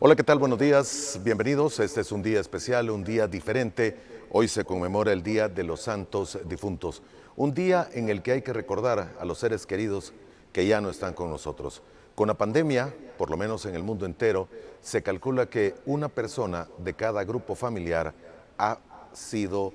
Hola, ¿qué tal? Buenos días, bienvenidos. Este es un día especial, un día diferente. Hoy se conmemora el Día de los Santos Difuntos, un día en el que hay que recordar a los seres queridos que ya no están con nosotros. Con la pandemia, por lo menos en el mundo entero, se calcula que una persona de cada grupo familiar ha sido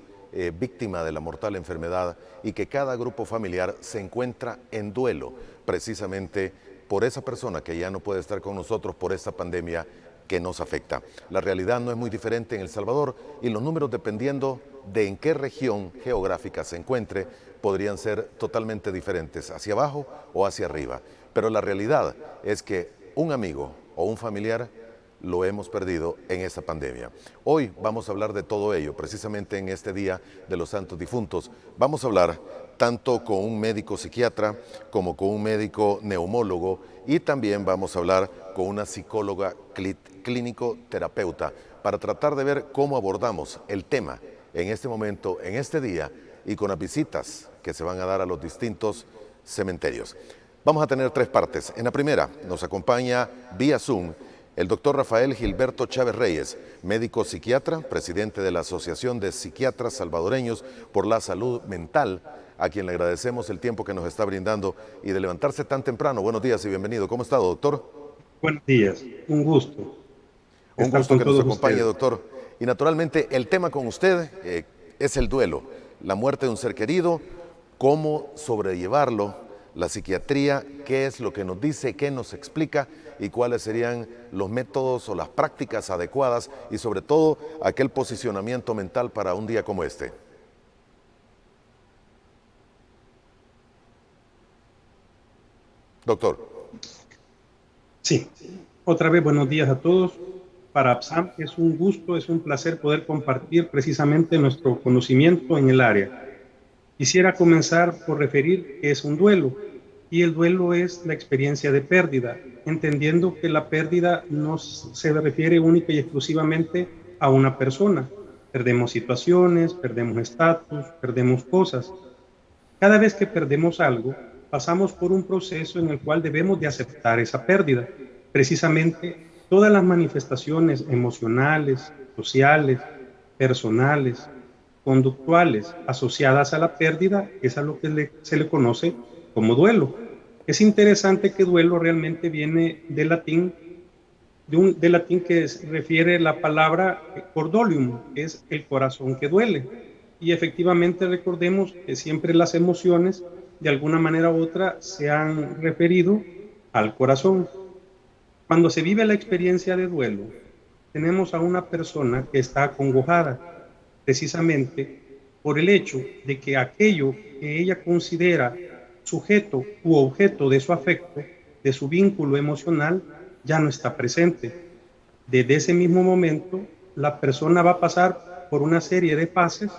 víctima de la mortal enfermedad y que cada grupo familiar se encuentra en duelo precisamente por esa persona que ya no puede estar con nosotros por esta pandemia que nos afecta. La realidad no es muy diferente en El Salvador y los números, dependiendo de en qué región geográfica se encuentre, podrían ser totalmente diferentes, hacia abajo o hacia arriba. Pero la realidad es que un amigo o un familiar lo hemos perdido en esta pandemia. Hoy vamos a hablar de todo ello, precisamente en este Día de los Santos Difuntos. Vamos a hablar tanto con un médico psiquiatra como con un médico neumólogo, y también vamos a hablar con una psicóloga clínico-terapeuta para tratar de ver cómo abordamos el tema en este momento, en este día, y con las visitas que se van a dar a los distintos cementerios. Vamos a tener tres partes. En la primera nos acompaña vía Zoom el doctor Rafael Gilberto Chávez Reyes, médico psiquiatra, presidente de la Asociación de Psiquiatras Salvadoreños por la Salud Mental, a quien le agradecemos el tiempo que nos está brindando y de levantarse tan temprano. Buenos días y bienvenido. ¿Cómo está, doctor? Buenos días, un gusto Un estar gusto con que nos todos acompañe, ustedes. doctor. Y naturalmente el tema con usted es el duelo, la muerte de un ser querido, cómo sobrellevarlo, la psiquiatría, qué es lo que nos dice, qué nos explica y cuáles serían los métodos o las prácticas adecuadas y sobre todo aquel posicionamiento mental para un día como este. Doctor. Sí, otra vez buenos días a todos. Para APSAM es un gusto, es un placer poder compartir precisamente nuestro conocimiento en el área. Quisiera comenzar por referir qué es un duelo. Y el duelo es la experiencia de pérdida, entendiendo que la pérdida no se refiere única y exclusivamente a una persona. Perdemos situaciones, perdemos estatus, perdemos cosas. Cada vez que perdemos algo, pasamos por un proceso en el cual debemos de aceptar esa pérdida. Precisamente todas las manifestaciones emocionales, sociales, personales, conductuales asociadas a la pérdida es a lo que se le conoce como duelo. Es interesante que duelo realmente viene del latín, del latín que refiere la palabra cordolium, que es el corazón que duele. Y efectivamente recordemos que siempre las emociones, de alguna manera u otra, se han referido al corazón. Cuando se vive la experiencia de duelo, tenemos a una persona que está acongojada, precisamente por el hecho de que aquello que ella considera sujeto u objeto de su afecto, de su vínculo emocional, ya no está presente. Desde ese mismo momento, la persona va a pasar por una serie de fases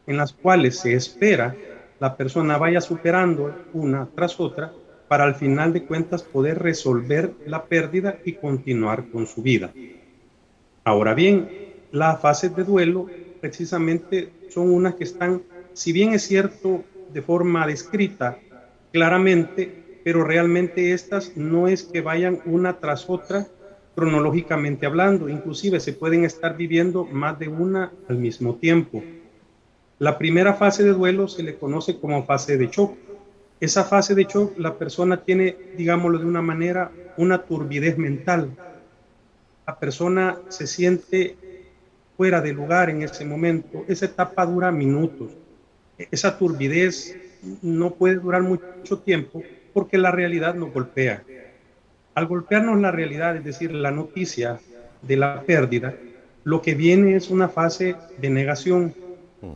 en las cuales se espera la persona vaya superando una tras otra para al final de cuentas poder resolver la pérdida y continuar con su vida. Ahora bien, las fases de duelo precisamente son unas que están, si bien es cierto, de forma descrita claramente, pero realmente estas no es que vayan una tras otra cronológicamente hablando, inclusive se pueden estar viviendo más de una al mismo tiempo. La primera fase de duelo se le conoce como fase de shock. Esa fase de shock, la persona tiene, digámoslo de una manera, una turbidez mental. La persona se siente fuera de lugar en ese momento. Esa etapa dura minutos. Esa turbidez no puede durar mucho tiempo porque la realidad nos golpea. Al golpearnos la realidad, es decir, la noticia de la pérdida, lo que viene es una fase de negación.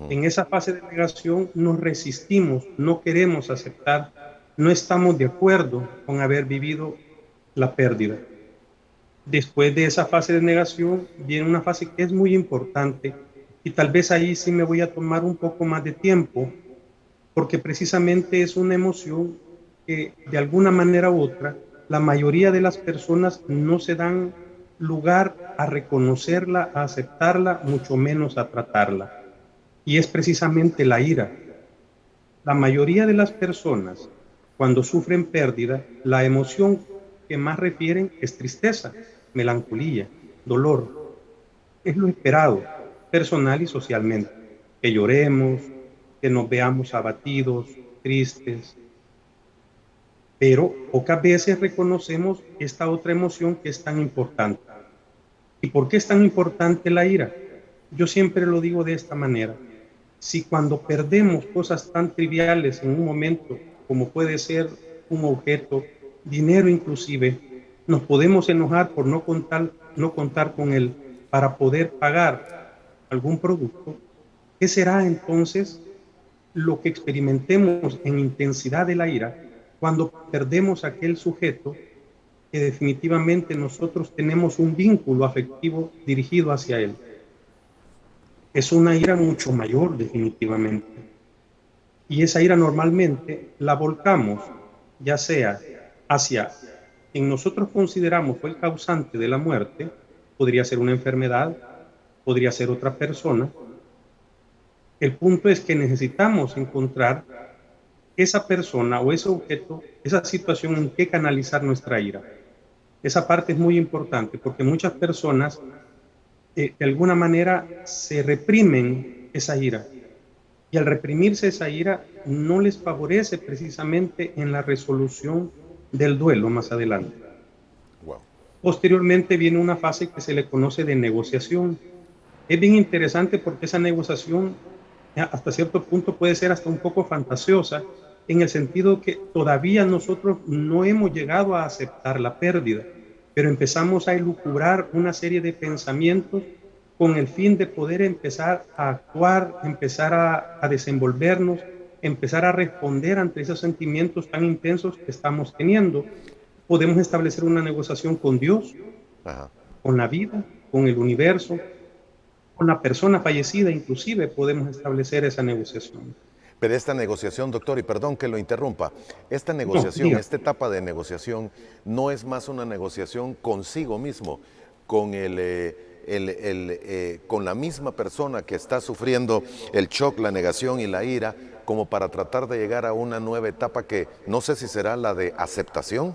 En esa fase de negación nos resistimos, no queremos aceptar, no estamos de acuerdo con haber vivido la pérdida. Después de esa fase de negación viene una fase que es muy importante y tal vez ahí sí me voy a tomar un poco más de tiempo porque precisamente es una emoción que de alguna manera u otra la mayoría de las personas no se dan lugar a reconocerla, a aceptarla, mucho menos a tratarla. Y es precisamente la ira. La mayoría de las personas, cuando sufren pérdida, la emoción que más refieren es tristeza, melancolía. dolor. Es lo esperado, personal y socialmente. Que lloremos, que nos veamos abatidos, tristes. Pero pocas veces reconocemos esta otra emoción que es tan importante. ¿Y por qué es tan importante la ira? Yo siempre lo digo de esta manera. Si cuando perdemos cosas tan triviales en un momento, como puede ser un objeto, dinero inclusive, nos podemos enojar por no contar con él para poder pagar algún producto, ¿qué será entonces lo que experimentemos en intensidad de la ira cuando perdemos aquel sujeto que definitivamente nosotros tenemos un vínculo afectivo dirigido hacia él? Es una ira mucho mayor definitivamente. Y esa ira normalmente la volcamos, ya sea hacia quien nosotros consideramos fue el causante de la muerte, podría ser una enfermedad, podría ser otra persona. El punto es que necesitamos encontrar esa persona o ese objeto, esa situación en que canalizar nuestra ira. Esa parte es muy importante porque muchas personas de alguna manera se reprimen esa ira. Y al reprimirse esa ira no les favorece precisamente en la resolución del duelo más adelante. Wow. Posteriormente viene una fase que se le conoce de negociación. Es bien interesante porque esa negociación hasta cierto punto puede ser hasta un poco fantasiosa, en el sentido que todavía nosotros no hemos llegado a aceptar la pérdida, pero empezamos a elucubrar una serie de pensamientos con el fin de poder empezar a actuar, empezar a desenvolvernos, empezar a responder ante esos sentimientos tan intensos que estamos teniendo. Podemos establecer una negociación con Dios, con la vida, con el universo, con la persona fallecida, inclusive podemos establecer esa negociación. Pero esta negociación, doctor, y perdón que lo interrumpa, esta negociación, esta etapa de negociación, no es más una negociación consigo mismo, con con la misma persona que está sufriendo el shock, la negación y la ira, como para tratar de llegar a una nueva etapa que no sé si será la de aceptación.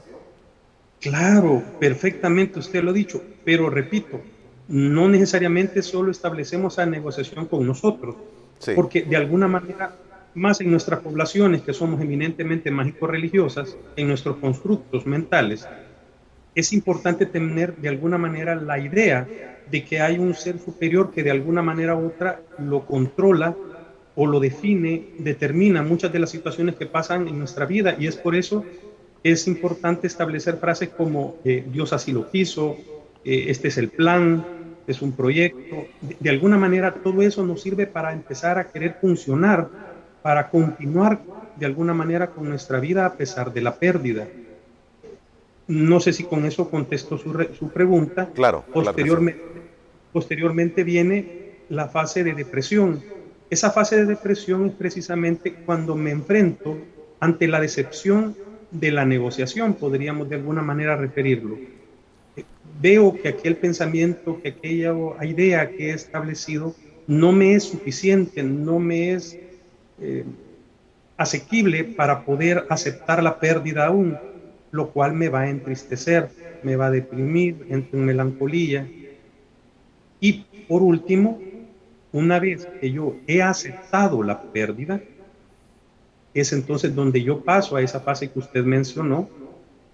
Claro, perfectamente usted lo ha dicho, pero repito, no necesariamente solo establecemos esa negociación con nosotros, Sí. porque de alguna manera, más en nuestras poblaciones que somos eminentemente mágico-religiosas, en nuestros constructos mentales, es importante tener de alguna manera la idea de que hay un ser superior que de alguna manera u otra lo controla o lo define, determina muchas de las situaciones que pasan en nuestra vida, y es por eso que es importante establecer frases como Dios así lo quiso, este es el plan, es un proyecto. De alguna manera todo eso nos sirve para empezar a querer funcionar, para continuar de alguna manera con nuestra vida a pesar de la pérdida. No sé si con eso contesto su pregunta. Claro, Posteriormente viene la fase de depresión. Esa fase de depresión es precisamente cuando me enfrento ante la decepción de la negociación, podríamos de alguna manera referirlo. Veo que aquel pensamiento, que aquella idea que he establecido no me es suficiente, no me es asequible para poder aceptar la pérdida aún, lo cual me va a entristecer, me va a deprimir, entro en melancolía. Y por último, una vez que yo he aceptado la pérdida, es entonces donde yo paso a esa fase que usted mencionó,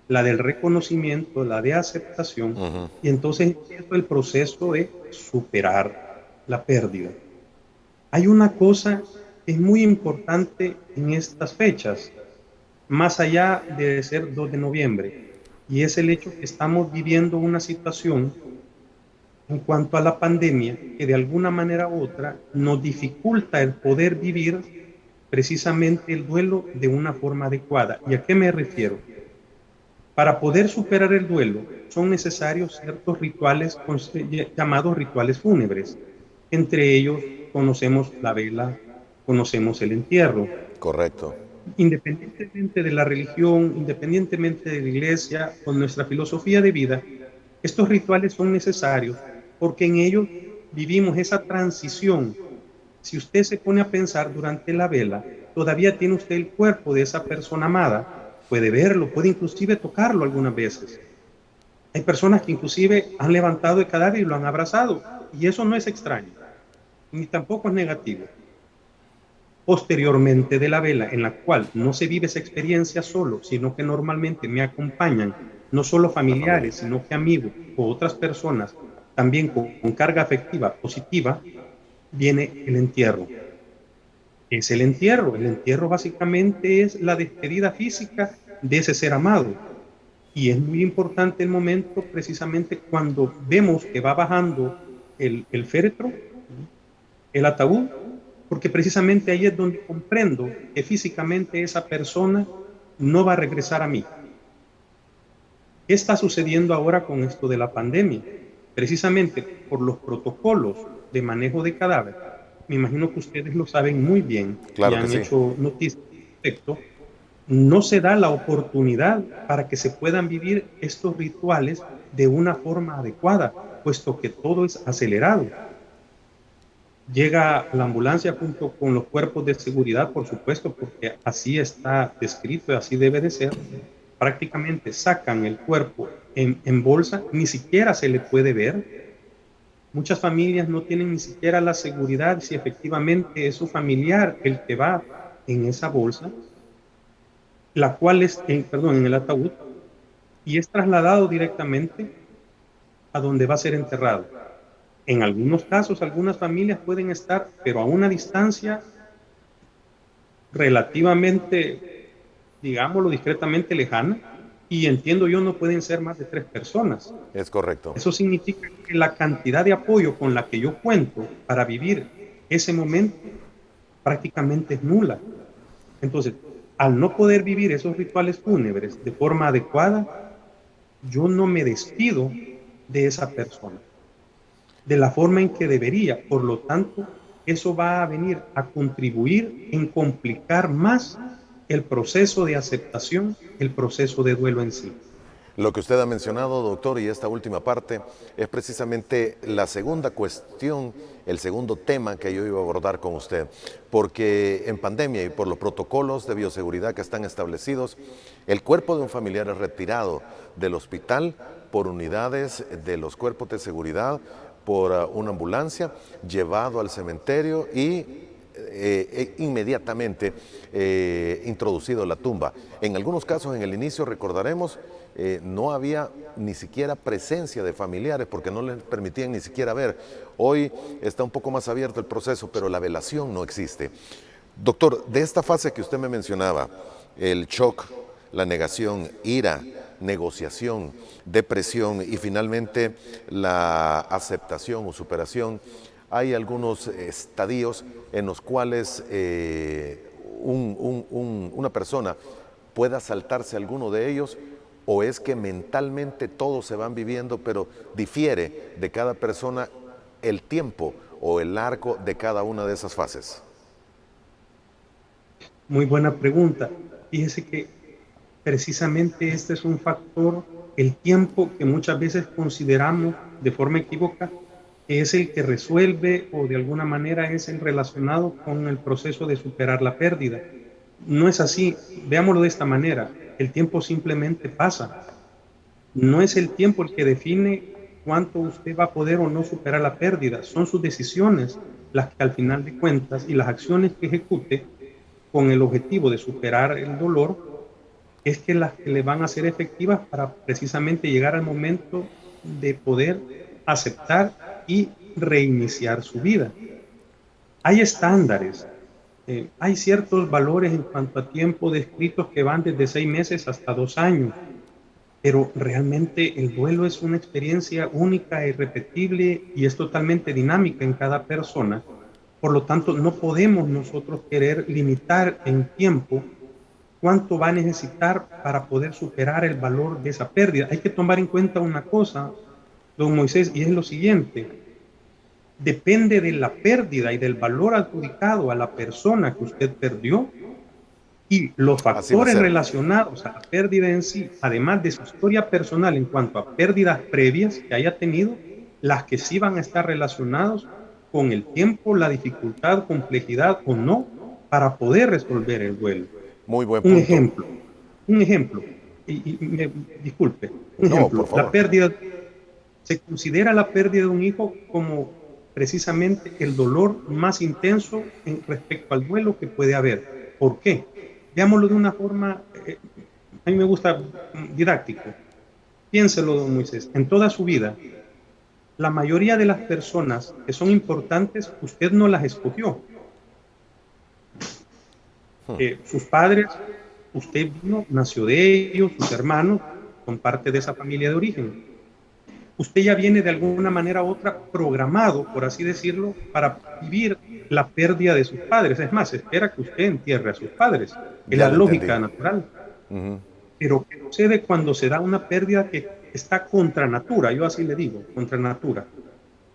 la del reconocimiento, la de aceptación, y entonces empiezo el proceso de superar la pérdida. Hay una cosa que es muy importante en estas fechas, más allá de ser 2 de noviembre, y es el hecho que estamos viviendo una situación en cuanto a la pandemia que de alguna manera u otra nos dificulta el poder vivir precisamente el duelo de una forma adecuada. ¿Y a qué me refiero? Para poder superar el duelo son necesarios ciertos rituales llamados rituales fúnebres. Entre ellos conocemos la vela, conocemos el entierro. Correcto. Independientemente de la religión, independientemente de la iglesia, con nuestra filosofía de vida, estos rituales son necesarios porque en ellos vivimos esa transición. Si usted se pone a pensar durante la vela, todavía tiene usted el cuerpo de esa persona amada, puede verlo, puede inclusive tocarlo algunas veces. Hay personas que inclusive han levantado el cadáver y lo han abrazado, y eso no es extraño, ni tampoco es negativo. Posteriormente de la vela, en la cual no se vive esa experiencia solo, sino que normalmente me acompañan no solo La familia. familiares, sino que amigos o otras personas también con carga afectiva positiva, viene el entierro. Es el entierro. El entierro básicamente es la despedida física de ese ser amado. Y es muy importante el momento precisamente cuando vemos que va bajando el féretro, el ataúd, porque precisamente ahí es donde comprendo que físicamente esa persona no va a regresar a mí. ¿Qué está sucediendo ahora con esto de la pandemia? Precisamente por los protocolos de manejo de cadáver, me imagino que ustedes lo saben muy bien y Claro que han sí. hecho noticias al respecto, no se da la oportunidad para que se puedan vivir estos rituales de una forma adecuada, puesto que todo es acelerado. Llega la ambulancia junto con los cuerpos de seguridad, por supuesto, porque así está descrito y así debe de ser. Prácticamente sacan el cuerpo en bolsa, ni siquiera se le puede ver. Muchas familias no tienen ni siquiera la seguridad si efectivamente es su familiar el que va en esa bolsa, la cual es, en el ataúd, y es trasladado directamente a donde va a ser enterrado. En algunos casos, algunas familias pueden estar, pero a una distancia relativamente, digámoslo discretamente lejana, y entiendo yo no pueden ser más de 3 personas. Es correcto. Eso significa que la cantidad de apoyo con la que yo cuento para vivir ese momento prácticamente es nula. Entonces, al no poder vivir esos rituales fúnebres de forma adecuada, yo no me despido de esa persona de la forma en que debería. Por lo tanto, eso va a venir a contribuir en complicar más el proceso de aceptación, el proceso de duelo en sí. Lo que usted ha mencionado, doctor, y esta última parte, es precisamente la segunda cuestión, el segundo tema que yo iba a abordar con usted, porque en pandemia y por los protocolos de bioseguridad que están establecidos, el cuerpo de un familiar es retirado del hospital por unidades de los cuerpos de seguridad, por una ambulancia, llevado al cementerio y inmediatamente introducido a la tumba. En algunos casos, en el inicio, recordaremos, no había ni siquiera presencia de familiares porque no les permitían ni siquiera ver. Hoy está un poco más abierto el proceso, pero la velación no existe. Doctor, de esta fase que usted me mencionaba, el shock, la negación, ira, negociación, depresión y finalmente la aceptación o superación, hay algunos estadios en los cuales una persona pueda saltarse alguno de ellos, o es que mentalmente todos se van viviendo, pero difiere de cada persona el tiempo o el arco de cada una de esas fases. Muy buena pregunta. Fíjese que precisamente este es un factor, el tiempo, que muchas veces consideramos de forma equívoca que es el que resuelve o de alguna manera es el relacionado con el proceso de superar la pérdida. No es así. Veámoslo de esta manera. El tiempo simplemente pasa. No es el tiempo el que define cuánto usted va a poder o no superar la pérdida. Son sus decisiones las que al final de cuentas y las acciones que ejecute con el objetivo de superar el dolor es que las que le van a ser efectivas para precisamente llegar al momento de poder aceptar y reiniciar su vida. Hay estándares, hay ciertos valores en cuanto a tiempo descritos que van desde 6 meses hasta 2 años, pero realmente el duelo es una experiencia única e irrepetible y es totalmente dinámica en cada persona. Por lo tanto, no podemos nosotros querer limitar en tiempo cuánto va a necesitar para poder superar el valor de esa pérdida. Hay que tomar en cuenta una cosa, don Moisés, y es lo siguiente: depende de la pérdida y del valor adjudicado a la persona que usted perdió y los factores relacionados a la pérdida en sí, además de su historia personal en cuanto a pérdidas previas que haya tenido, las que sí van a estar relacionados con el tiempo, la dificultad, complejidad o no para poder resolver el duelo. Muy buen punto. Un ejemplo. disculpe, un No, por ejemplo, favor. se considera la pérdida de un hijo como precisamente el dolor más intenso respecto al duelo que puede haber. ¿Por qué? Veámoslo de una forma, a mí me gusta didáctico. Piénselo, don Moisés, en toda su vida, la mayoría de las personas que son importantes, usted no las escogió. Sus padres, usted vino, nació de ellos, sus hermanos, son parte de esa familia de origen. Usted ya viene de alguna manera u otra programado, por así decirlo, para vivir la pérdida de sus padres. Es más, se espera que usted entierre a sus padres. Es Ya la lo entendí. lógica natural. Pero ¿qué sucede cuando se da una pérdida que está contra natura? Yo así le digo, contra natura.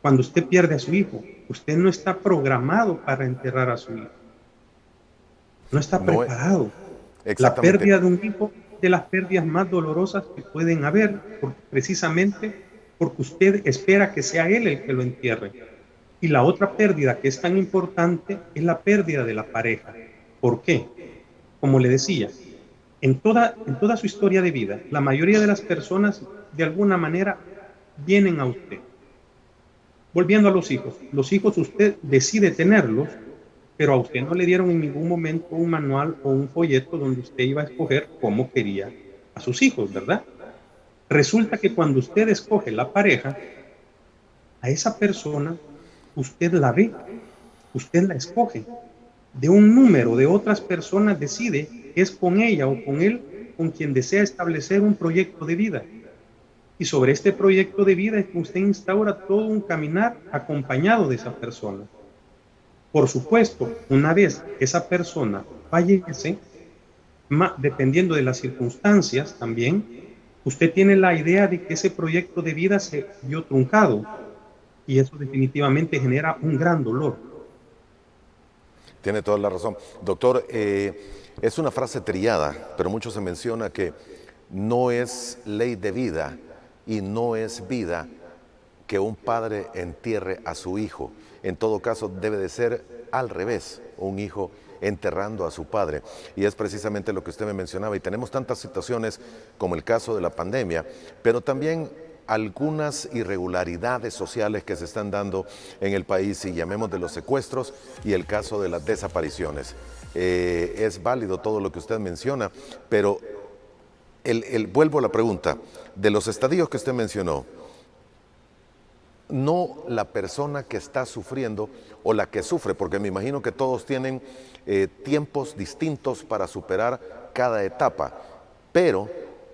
Cuando usted pierde a su hijo, usted no está programado para enterrar a su hijo. No está No, preparado. La exactamente. pérdida de un hijo es de las pérdidas más dolorosas que pueden haber, precisamente porque usted espera que sea él el que lo entierre. Y la otra pérdida que es tan importante es la pérdida de la pareja. ¿Por qué? Como le decía, en toda su historia de vida, la mayoría de las personas de alguna manera vienen a usted. Volviendo a los hijos usted decide tenerlos, pero a usted no le dieron en ningún momento un manual o un folleto donde usted iba a escoger cómo quería a sus hijos, ¿verdad? Resulta que cuando usted escoge la pareja, a esa persona usted la ve, usted la escoge. De un número de otras personas decide que es con ella o con él con quien desea establecer un proyecto de vida. Y sobre este proyecto de vida es que usted instaura todo un caminar acompañado de esa persona. Por supuesto, una vez esa persona fallece, dependiendo de las circunstancias también, usted tiene la idea de que ese proyecto de vida se vio truncado y eso definitivamente genera un gran dolor. Tiene toda la razón. Doctor, es una frase trillada, pero mucho se menciona que no es ley de vida y no es vida que un padre entierre a su hijo. En todo caso, debe de ser al revés, un hijo enterrando a su padre. Y es precisamente lo que usted me mencionaba. Y tenemos tantas situaciones como el caso de la pandemia, pero también algunas irregularidades sociales que se están dando en el país, y llamemos de los secuestros y el caso de las desapariciones. Es válido todo lo que usted menciona, pero vuelvo a la pregunta, de los estadios que usted mencionó, no la persona que está sufriendo o la que sufre, porque me imagino que todos tienen tiempos distintos para superar cada etapa, pero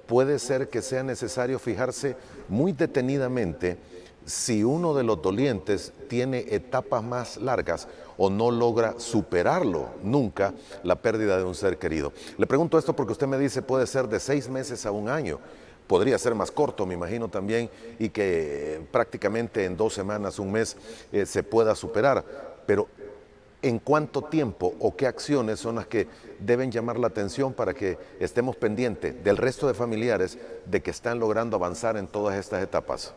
puede ser que sea necesario fijarse muy detenidamente si uno de los dolientes tiene etapas más largas o no logra superarlo nunca, la pérdida de un ser querido. Le pregunto esto porque usted me dice puede ser de 6 meses a un año. Podría ser más corto, me imagino también, y que prácticamente en 2 semanas, un mes, se pueda superar. Pero ¿en cuánto tiempo o qué acciones son las que deben llamar la atención para que estemos pendientes del resto de familiares de que están logrando avanzar en todas estas etapas?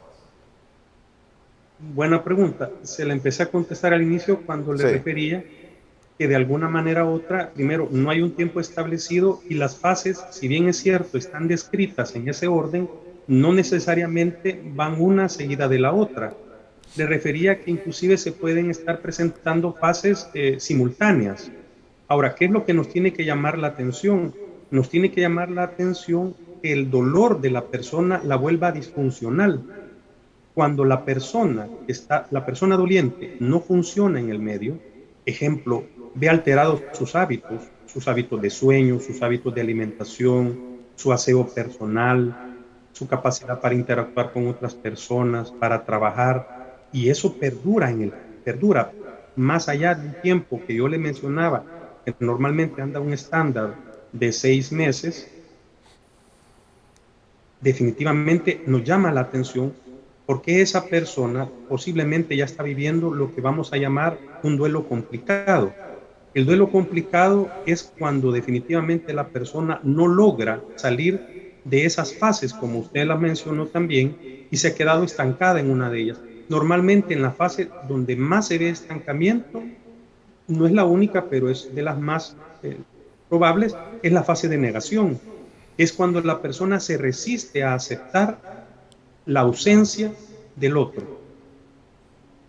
Buena pregunta. Se la empecé a contestar al inicio cuando le Sí, refería que de alguna manera u otra, primero, no hay un tiempo establecido y las fases, si bien es cierto, están descritas en ese orden, no necesariamente van una seguida de la otra. Le refería que inclusive se pueden estar presentando fases simultáneas. Ahora, ¿qué es lo que nos tiene que llamar la atención? Nos tiene que llamar la atención que el dolor de la persona la vuelva disfuncional. Cuando la persona doliente no funciona en el medio, ejemplo, ve alterados sus hábitos de sueño, sus hábitos de alimentación, su aseo personal, su capacidad para interactuar con otras personas, para trabajar, y eso perdura más allá del tiempo que yo le mencionaba, que normalmente anda un estándar de 6 meses, definitivamente nos llama la atención porque esa persona posiblemente ya está viviendo lo que vamos a llamar un duelo complicado. El duelo complicado es cuando definitivamente la persona no logra salir de esas fases, como usted la mencionó también, y se ha quedado estancada en una de ellas. Normalmente en la fase donde más se ve estancamiento, no es la única, pero es de las más probables, es la fase de negación. es cuando la persona se resiste a aceptar la ausencia del otro.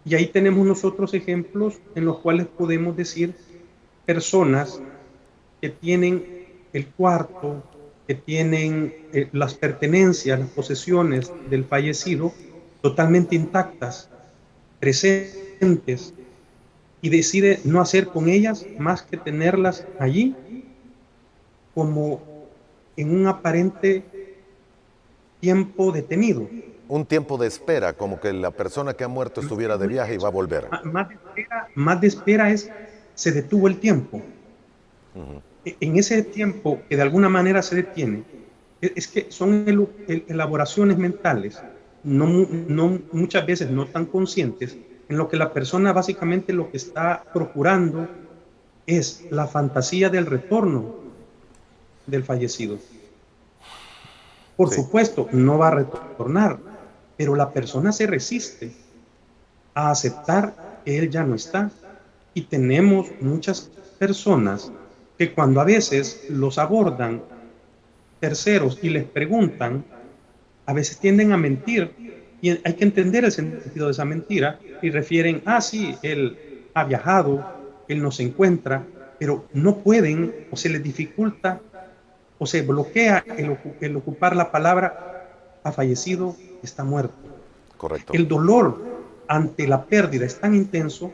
Y ahí tenemos nosotros ejemplos en los cuales podemos decir personas que tienen el cuarto, que tienen las pertenencias, las posesiones del fallecido totalmente intactas, presentes, y decide no hacer con ellas más que tenerlas allí como en un aparente tiempo detenido. Un tiempo de espera, como que la persona que ha muerto estuviera de viaje y va a volver. Más de espera es, se detuvo el tiempo. En ese tiempo que de alguna manera se detiene, es que son elaboraciones mentales, muchas veces no tan conscientes, en lo que la persona básicamente lo que está procurando es la fantasía del retorno del fallecido. Por supuesto, no va a retornar, pero la persona se resiste a aceptar que él ya no está. Y tenemos muchas personas que cuando a veces los abordan terceros y les preguntan, a veces tienden a mentir, y hay que entender el sentido de esa mentira, y refieren, sí, él ha viajado, él no se encuentra, pero no pueden, o se les dificulta, o se bloquea el ocupar la palabra ha fallecido, está muerto. Correcto. El dolor ante la pérdida es tan intenso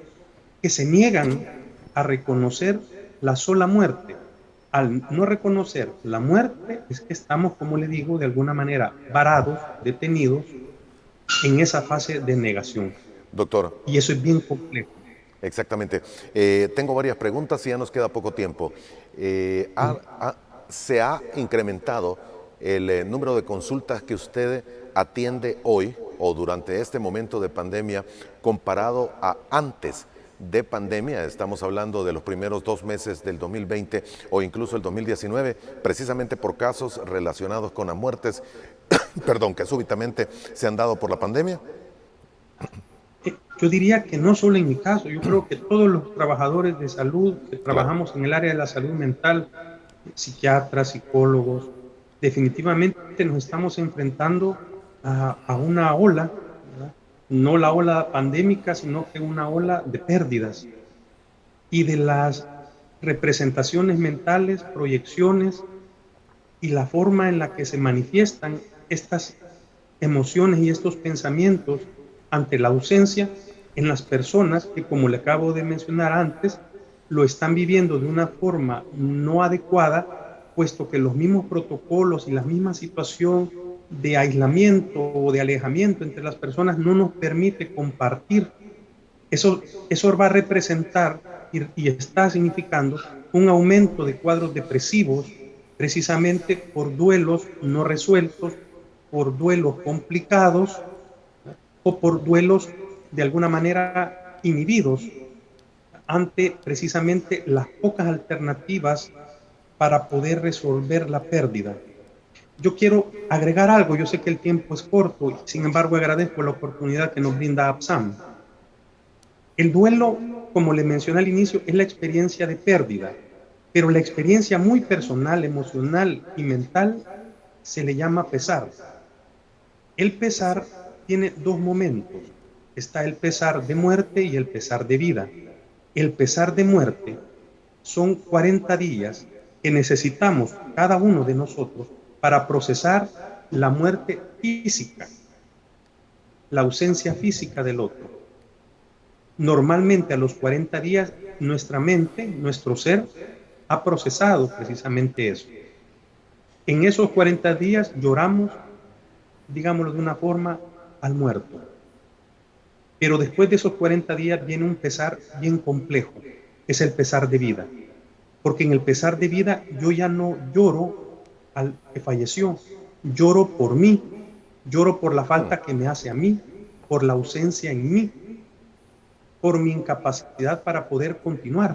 que se niegan a reconocer la sola muerte. Al no reconocer la muerte, es que estamos, como le digo, de alguna manera varados, detenidos en esa fase de negación. Doctor. Y eso es bien complejo. Exactamente. Tengo varias preguntas y ya nos queda poco tiempo. ¿Se ha incrementado el número de consultas que usted atiende hoy o durante este momento de pandemia comparado a antes de pandemia? Estamos hablando de los primeros 2 meses del 2020 o incluso el 2019, precisamente por casos relacionados con las muertes, perdón, que súbitamente se han dado por la pandemia. Yo diría que no solo en mi caso, yo creo que todos los trabajadores de salud que trabajamos en el área de la salud mental, psiquiatras, psicólogos, definitivamente nos estamos enfrentando a una ola, ¿verdad? No la ola pandémica, sino que una ola de pérdidas y de las representaciones mentales, proyecciones y la forma en la que se manifiestan estas emociones y estos pensamientos ante la ausencia en las personas que, como le acabo de mencionar antes, lo están viviendo de una forma no adecuada, puesto que los mismos protocolos y la misma situación de aislamiento o de alejamiento entre las personas no nos permite compartir. Eso va a representar y está significando un aumento de cuadros depresivos, precisamente por duelos no resueltos, por duelos complicados o por duelos de alguna manera inhibidos ante precisamente las pocas alternativas para poder resolver la pérdida. Yo quiero agregar algo, yo sé que el tiempo es corto, y sin embargo agradezco la oportunidad que nos brinda APSAM. El duelo, como le mencioné al inicio, es la experiencia de pérdida, pero la experiencia muy personal, emocional y mental se le llama pesar. El pesar tiene 2 momentos. Está el pesar de muerte y el pesar de vida. El pesar de muerte son 40 días que necesitamos cada uno de nosotros para procesar la muerte física, la ausencia física del otro. Normalmente a los 40 días nuestra mente, nuestro ser, ha procesado precisamente eso. En esos 40 días lloramos, digámoslo de una forma, al muerto. Pero después de esos 40 días viene un pesar bien complejo, es el pesar de vida. Porque en el pesar de vida yo ya no lloro al que falleció, lloro por mí, lloro por la falta que me hace a mí, por la ausencia en mí, por mi incapacidad para poder continuar.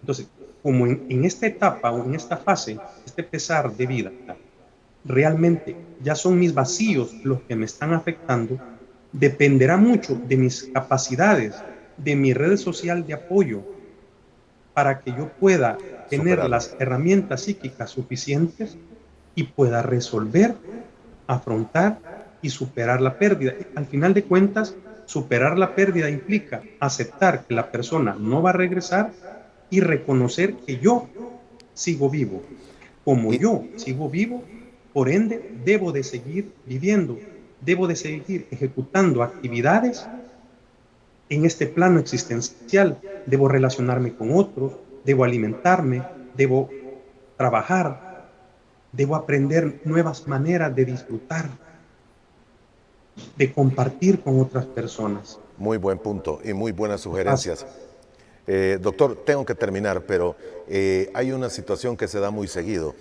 Entonces, como en esta etapa o en esta fase, este pesar de vida, realmente ya son mis vacíos los que me están afectando, dependerá mucho de mis capacidades, de mi red social de apoyo, para que yo pueda tener las herramientas psíquicas suficientes y pueda resolver, afrontar y superar la pérdida. Al final de cuentas, superar la pérdida implica aceptar que la persona no va a regresar y reconocer que yo sigo vivo. Como yo sigo vivo, por ende, debo de seguir viviendo, debo de seguir ejecutando actividades en este plano existencial. Debo relacionarme con otros, debo alimentarme, debo trabajar, debo aprender nuevas maneras de disfrutar, de compartir con otras personas. Muy buen punto y muy buenas sugerencias. Doctor, tengo que terminar, pero hay una situación que se da muy seguido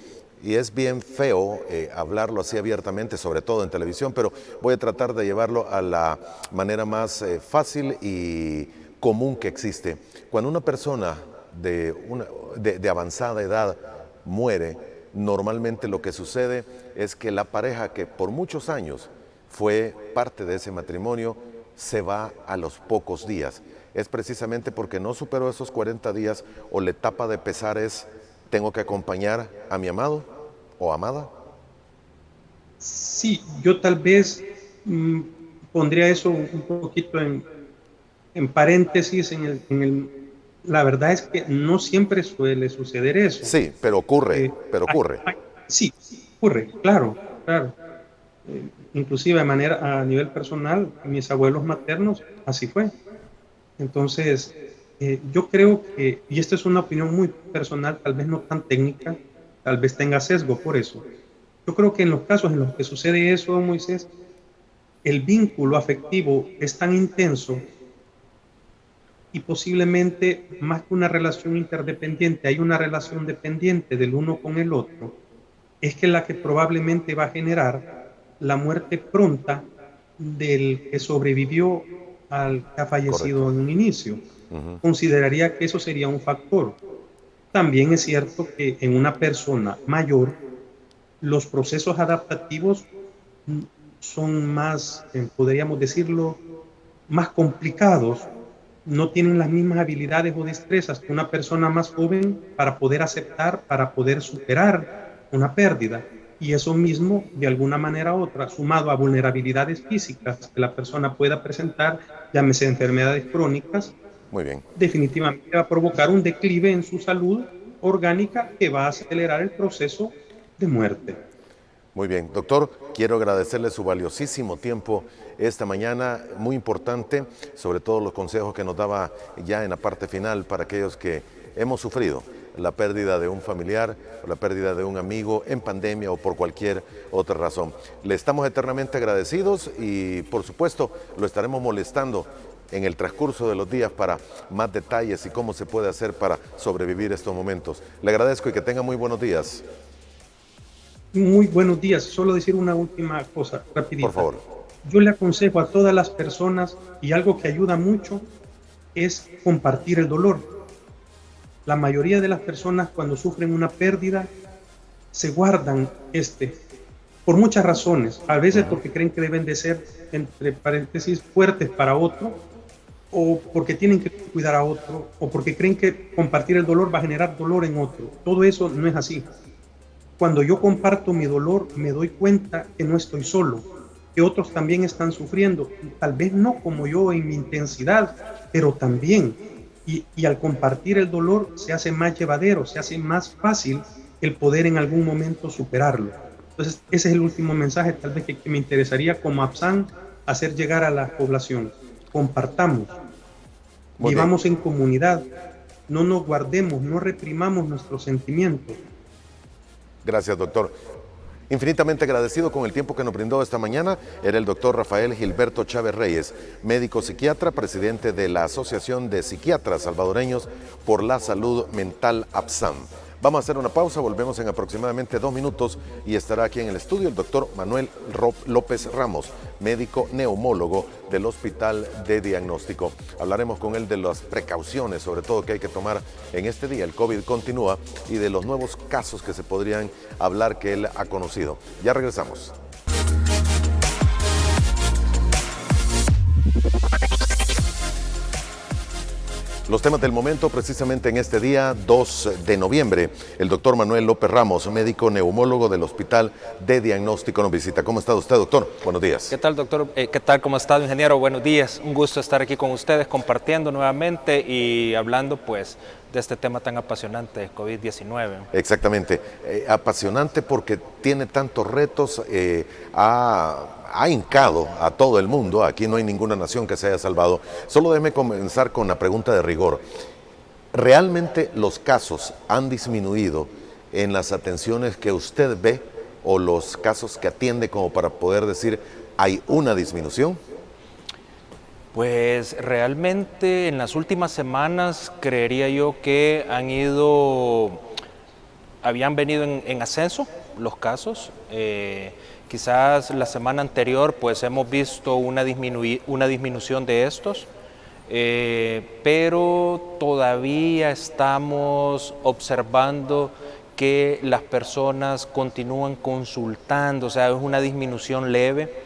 y es bien feo hablarlo así abiertamente, sobre todo en televisión, pero voy a tratar de llevarlo a la manera más fácil y común que existe. Cuando una persona de avanzada edad muere, normalmente lo que sucede es que la pareja que por muchos años fue parte de ese matrimonio se va a los pocos días. Es precisamente porque no superó esos 40 días o la etapa de pesar es, tengo que acompañar a mi amado o amada. Sí, yo tal vez pondría eso un poquito en paréntesis. La verdad es que no siempre suele suceder eso. Sí, pero ocurre, ocurre. Sí, ocurre, claro, claro. Inclusive a nivel personal, mis abuelos maternos, así fue. Entonces, yo creo que, y esta es una opinión muy personal, tal vez no tan técnica, tal vez tenga sesgo por eso. Yo creo que en los casos en los que sucede eso, Moisés, el vínculo afectivo es tan intenso y posiblemente más que una relación interdependiente, hay una relación dependiente del uno con el otro, es que la que probablemente va a generar la muerte pronta del que sobrevivió al que ha fallecido. Correcto. En un inicio. Consideraría que eso sería un factor. También es cierto que en una persona mayor los procesos adaptativos son más, podríamos decirlo, más complicados. No tienen las mismas habilidades o destrezas que una persona más joven para poder aceptar, para poder superar una pérdida. Y eso mismo, de alguna manera u otra, sumado a vulnerabilidades físicas que la persona pueda presentar, llámese enfermedades crónicas, muy bien, definitivamente va a provocar un declive en su salud orgánica que va a acelerar el proceso de muerte. Muy bien, doctor, quiero agradecerle su valiosísimo tiempo esta mañana, muy importante, sobre todo los consejos que nos daba ya en la parte final para aquellos que hemos sufrido la pérdida de un familiar, o la pérdida de un amigo en pandemia o por cualquier otra razón. Le estamos eternamente agradecidos y por supuesto lo estaremos molestando en el transcurso de los días para más detalles y cómo se puede hacer para sobrevivir estos momentos. Le agradezco y que tenga muy buenos días. Muy buenos días. Solo decir una última cosa, rapidito. Por favor. Yo le aconsejo a todas las personas, y algo que ayuda mucho, es compartir el dolor. La mayoría de las personas cuando sufren una pérdida se guardan por muchas razones. A veces porque creen que deben de ser, entre paréntesis, fuertes para otro, o porque tienen que cuidar a otro, o porque creen que compartir el dolor va a generar dolor en otro. Todo eso no es así. Cuando yo comparto mi dolor, me doy cuenta que no estoy solo, que otros también están sufriendo, tal vez no como yo en mi intensidad, pero también. Y al compartir el dolor se hace más llevadero, se hace más fácil el poder en algún momento superarlo. Entonces, ese es el último mensaje tal vez que me interesaría como APSAM hacer llegar a la población. Compartamos, vivamos en comunidad, no nos guardemos, no reprimamos nuestros sentimientos. Gracias, doctor. Infinitamente agradecido con el tiempo que nos brindó esta mañana. Era el doctor Rafael Gilberto Chávez Reyes, médico psiquiatra, presidente de la Asociación de Psiquiatras Salvadoreños por la Salud Mental APSAM. Vamos a hacer una pausa, volvemos en aproximadamente 2 minutos y estará aquí en el estudio el doctor Manuel López Ramos, médico neumólogo del Hospital de Diagnóstico. Hablaremos con él de las precauciones, sobre todo que hay que tomar en este día. El COVID continúa y de los nuevos casos que se podrían hablar que él ha conocido. Ya regresamos. Los temas del momento, precisamente en este día 2 de noviembre, el doctor Manuel López Ramos, médico neumólogo del Hospital de Diagnóstico, nos visita. ¿Cómo está usted, doctor? Buenos días. ¿Qué tal, doctor? ¿Qué tal? ¿Cómo ha estado, ingeniero? Buenos días. Un gusto estar aquí con ustedes, compartiendo nuevamente y hablando, pues, de este tema tan apasionante, COVID-19. Exactamente. Apasionante porque tiene tantos retos, ha hincado a todo el mundo. Aquí no hay ninguna nación que se haya salvado. Solo déjeme comenzar con la pregunta de rigor. ¿Realmente los casos han disminuido en las atenciones que usted ve o los casos que atiende como para poder decir hay una disminución? Pues realmente en las últimas semanas creería yo que habían venido en ascenso los casos. Quizás la semana anterior pues hemos visto una disminución de estos, pero todavía estamos observando que las personas continúan consultando, o sea, es una disminución leve.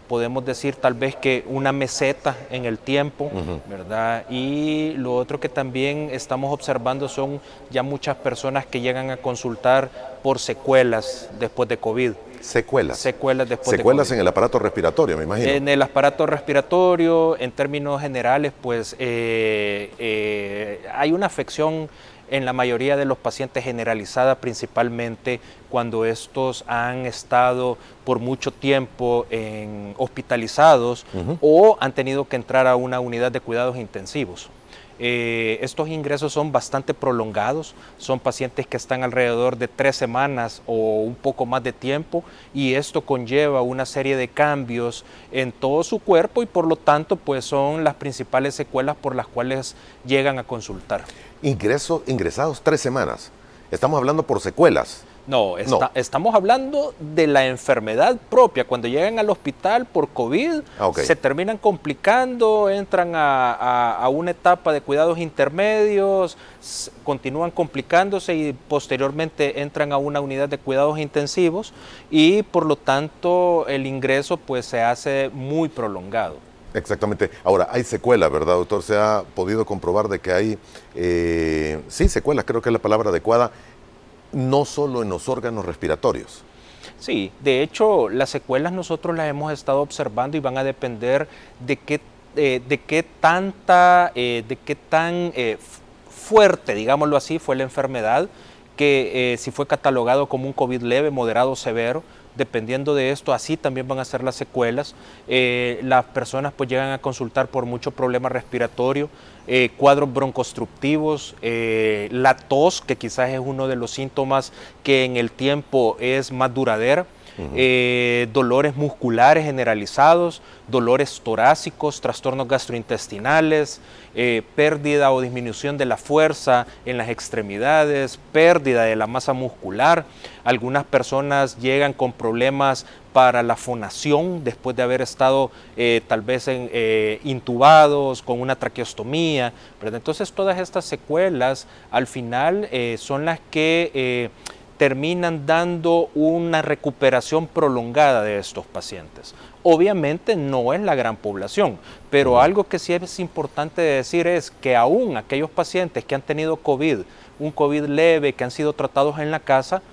Podemos decir tal vez que una meseta en el tiempo, ¿verdad? Y lo otro que también estamos observando son ya muchas personas que llegan a consultar por secuelas después de COVID. Secuelas. Secuelas después de COVID. Secuelas en el aparato respiratorio, me imagino. En el aparato respiratorio, en términos generales, pues hay una afección en la mayoría de los pacientes generalizada, principalmente cuando estos han estado por mucho tiempo hospitalizados o han tenido que entrar a una unidad de cuidados intensivos. Estos ingresos son bastante prolongados, son pacientes que están alrededor de 3 semanas o un poco más de tiempo, y esto conlleva una serie de cambios en todo su cuerpo y por lo tanto pues son las principales secuelas por las cuales llegan a consultar. Ingresados 3 semanas. Estamos hablando por secuelas. No, estamos hablando de la enfermedad propia. Cuando llegan al hospital por COVID, se terminan complicando, entran a una etapa de cuidados intermedios, continúan complicándose y posteriormente entran a una unidad de cuidados intensivos y por lo tanto el ingreso pues se hace muy prolongado. Exactamente. Ahora, hay secuelas, ¿verdad, doctor? Se ha podido comprobar de que hay, sí, secuelas, creo que es la palabra adecuada, no solo en los órganos respiratorios. Sí, de hecho, las secuelas nosotros las hemos estado observando y van a depender de qué tan fuerte, digámoslo así, fue la enfermedad, que si fue catalogado como un COVID leve, moderado o severo. Dependiendo de esto, así también van a ser las secuelas. Las personas pues llegan a consultar por mucho problema respiratorio, cuadros broncoobstructivos, la tos, que quizás es uno de los síntomas que en el tiempo es más duradera, dolores musculares generalizados, dolores torácicos, trastornos gastrointestinales, pérdida o disminución de la fuerza en las extremidades, pérdida de la masa muscular. Algunas personas llegan con problemas para la fonación después de haber estado tal vez intubados con una traqueostomía, ¿verdad? Entonces todas estas secuelas al final son las que terminan dando una recuperación prolongada de estos pacientes. Obviamente no es la gran población, pero algo que sí es importante decir es que aún aquellos pacientes que han tenido COVID, un COVID leve, que han sido tratados en la casa,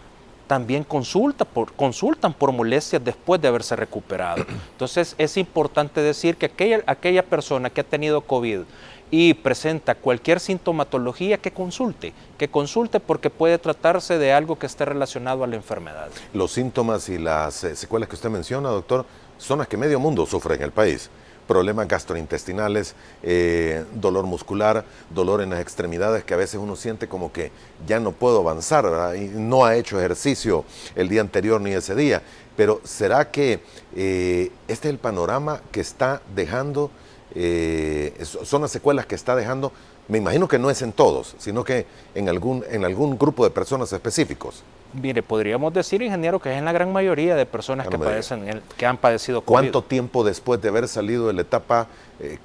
también consultan por molestias después de haberse recuperado. Entonces es importante decir que aquella persona que ha tenido COVID y presenta cualquier sintomatología, que consulte porque puede tratarse de algo que esté relacionado a la enfermedad. Los síntomas y las secuelas que usted menciona, doctor, son las que medio mundo sufre en el país. Problemas gastrointestinales, dolor muscular, dolor en las extremidades, que a veces uno siente como que ya no puedo avanzar, ¿verdad? Y no ha hecho ejercicio el día anterior ni ese día. Pero ¿será que este es el panorama que está dejando, son las secuelas que está dejando? Me imagino que no es en todos, sino que en algún grupo de personas específicos. Mire, podríamos decir, ingeniero, que es en la gran mayoría de personas que han padecido COVID. ¿Cuánto tiempo después de haber salido de la etapa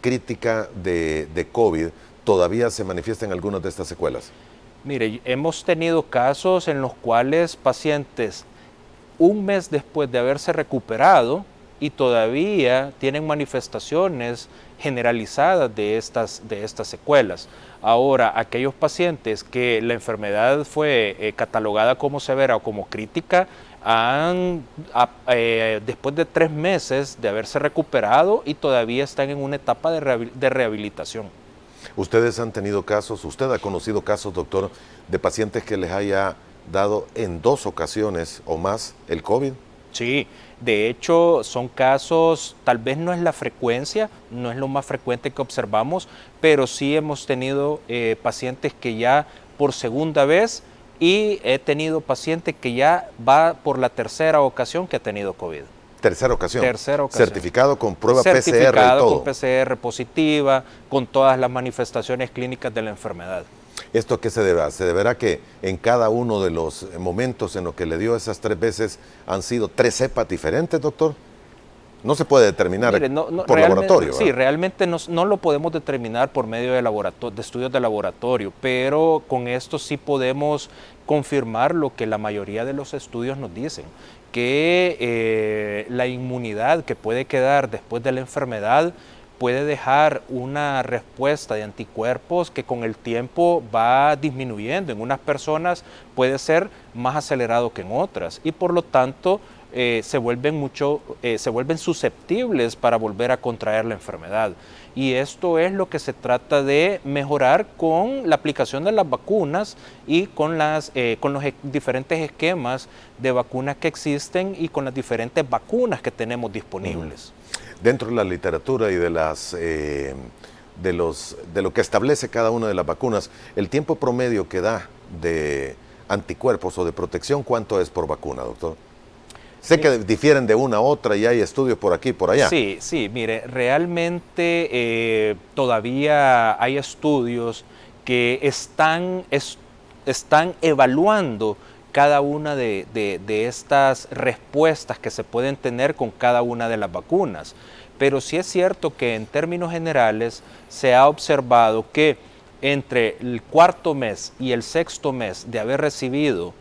crítica de COVID todavía se manifiestan algunas de estas secuelas? Mire, hemos tenido casos en los cuales pacientes un mes después de haberse recuperado y todavía tienen manifestaciones generalizadas de estas secuelas. Ahora, aquellos pacientes que la enfermedad fue catalogada como severa o como crítica, después de 3 meses de haberse recuperado y todavía están en una etapa de rehabilitación. ¿Ustedes han tenido casos, usted ha conocido casos, doctor, de pacientes que les haya dado en 2 ocasiones o más el COVID? Sí, de hecho son casos, tal vez no es la frecuencia, no es lo más frecuente que observamos, pero sí hemos tenido pacientes que ya por segunda vez, y he tenido pacientes que ya va por la 3ª ocasión que ha tenido COVID. Tercera ocasión. Tercera ocasión. Certificado con prueba PCR y todo. Certificado con PCR positiva, con todas las manifestaciones clínicas de la enfermedad. ¿Esto a qué se deberá? ¿Se deberá que en cada uno de los momentos en los que le dio esas 3 veces han sido 3 cepas diferentes, doctor? No se puede determinar por laboratorio, ¿verdad? Sí, realmente no lo podemos determinar por medio de estudios de laboratorio, pero con esto sí podemos confirmar lo que la mayoría de los estudios nos dicen, que la inmunidad que puede quedar después de la enfermedad puede dejar una respuesta de anticuerpos que con el tiempo va disminuyendo. En unas personas puede ser más acelerado que en otras y por lo tanto se vuelven susceptibles para volver a contraer la enfermedad. Y esto es lo que se trata de mejorar con la aplicación de las vacunas y con los diferentes esquemas de vacunas que existen y con las diferentes vacunas que tenemos disponibles. Dentro de la literatura y de lo que establece cada una de las vacunas, el tiempo promedio que da de anticuerpos o de protección, ¿cuánto es por vacuna, doctor? Sé que difieren de una a otra y hay estudios por aquí y por allá. Sí, mire, realmente todavía hay estudios que están evaluando cada una de estas respuestas que se pueden tener con cada una de las vacunas. Pero sí es cierto que en términos generales se ha observado que entre el 4º mes y el 6º mes de haber recibido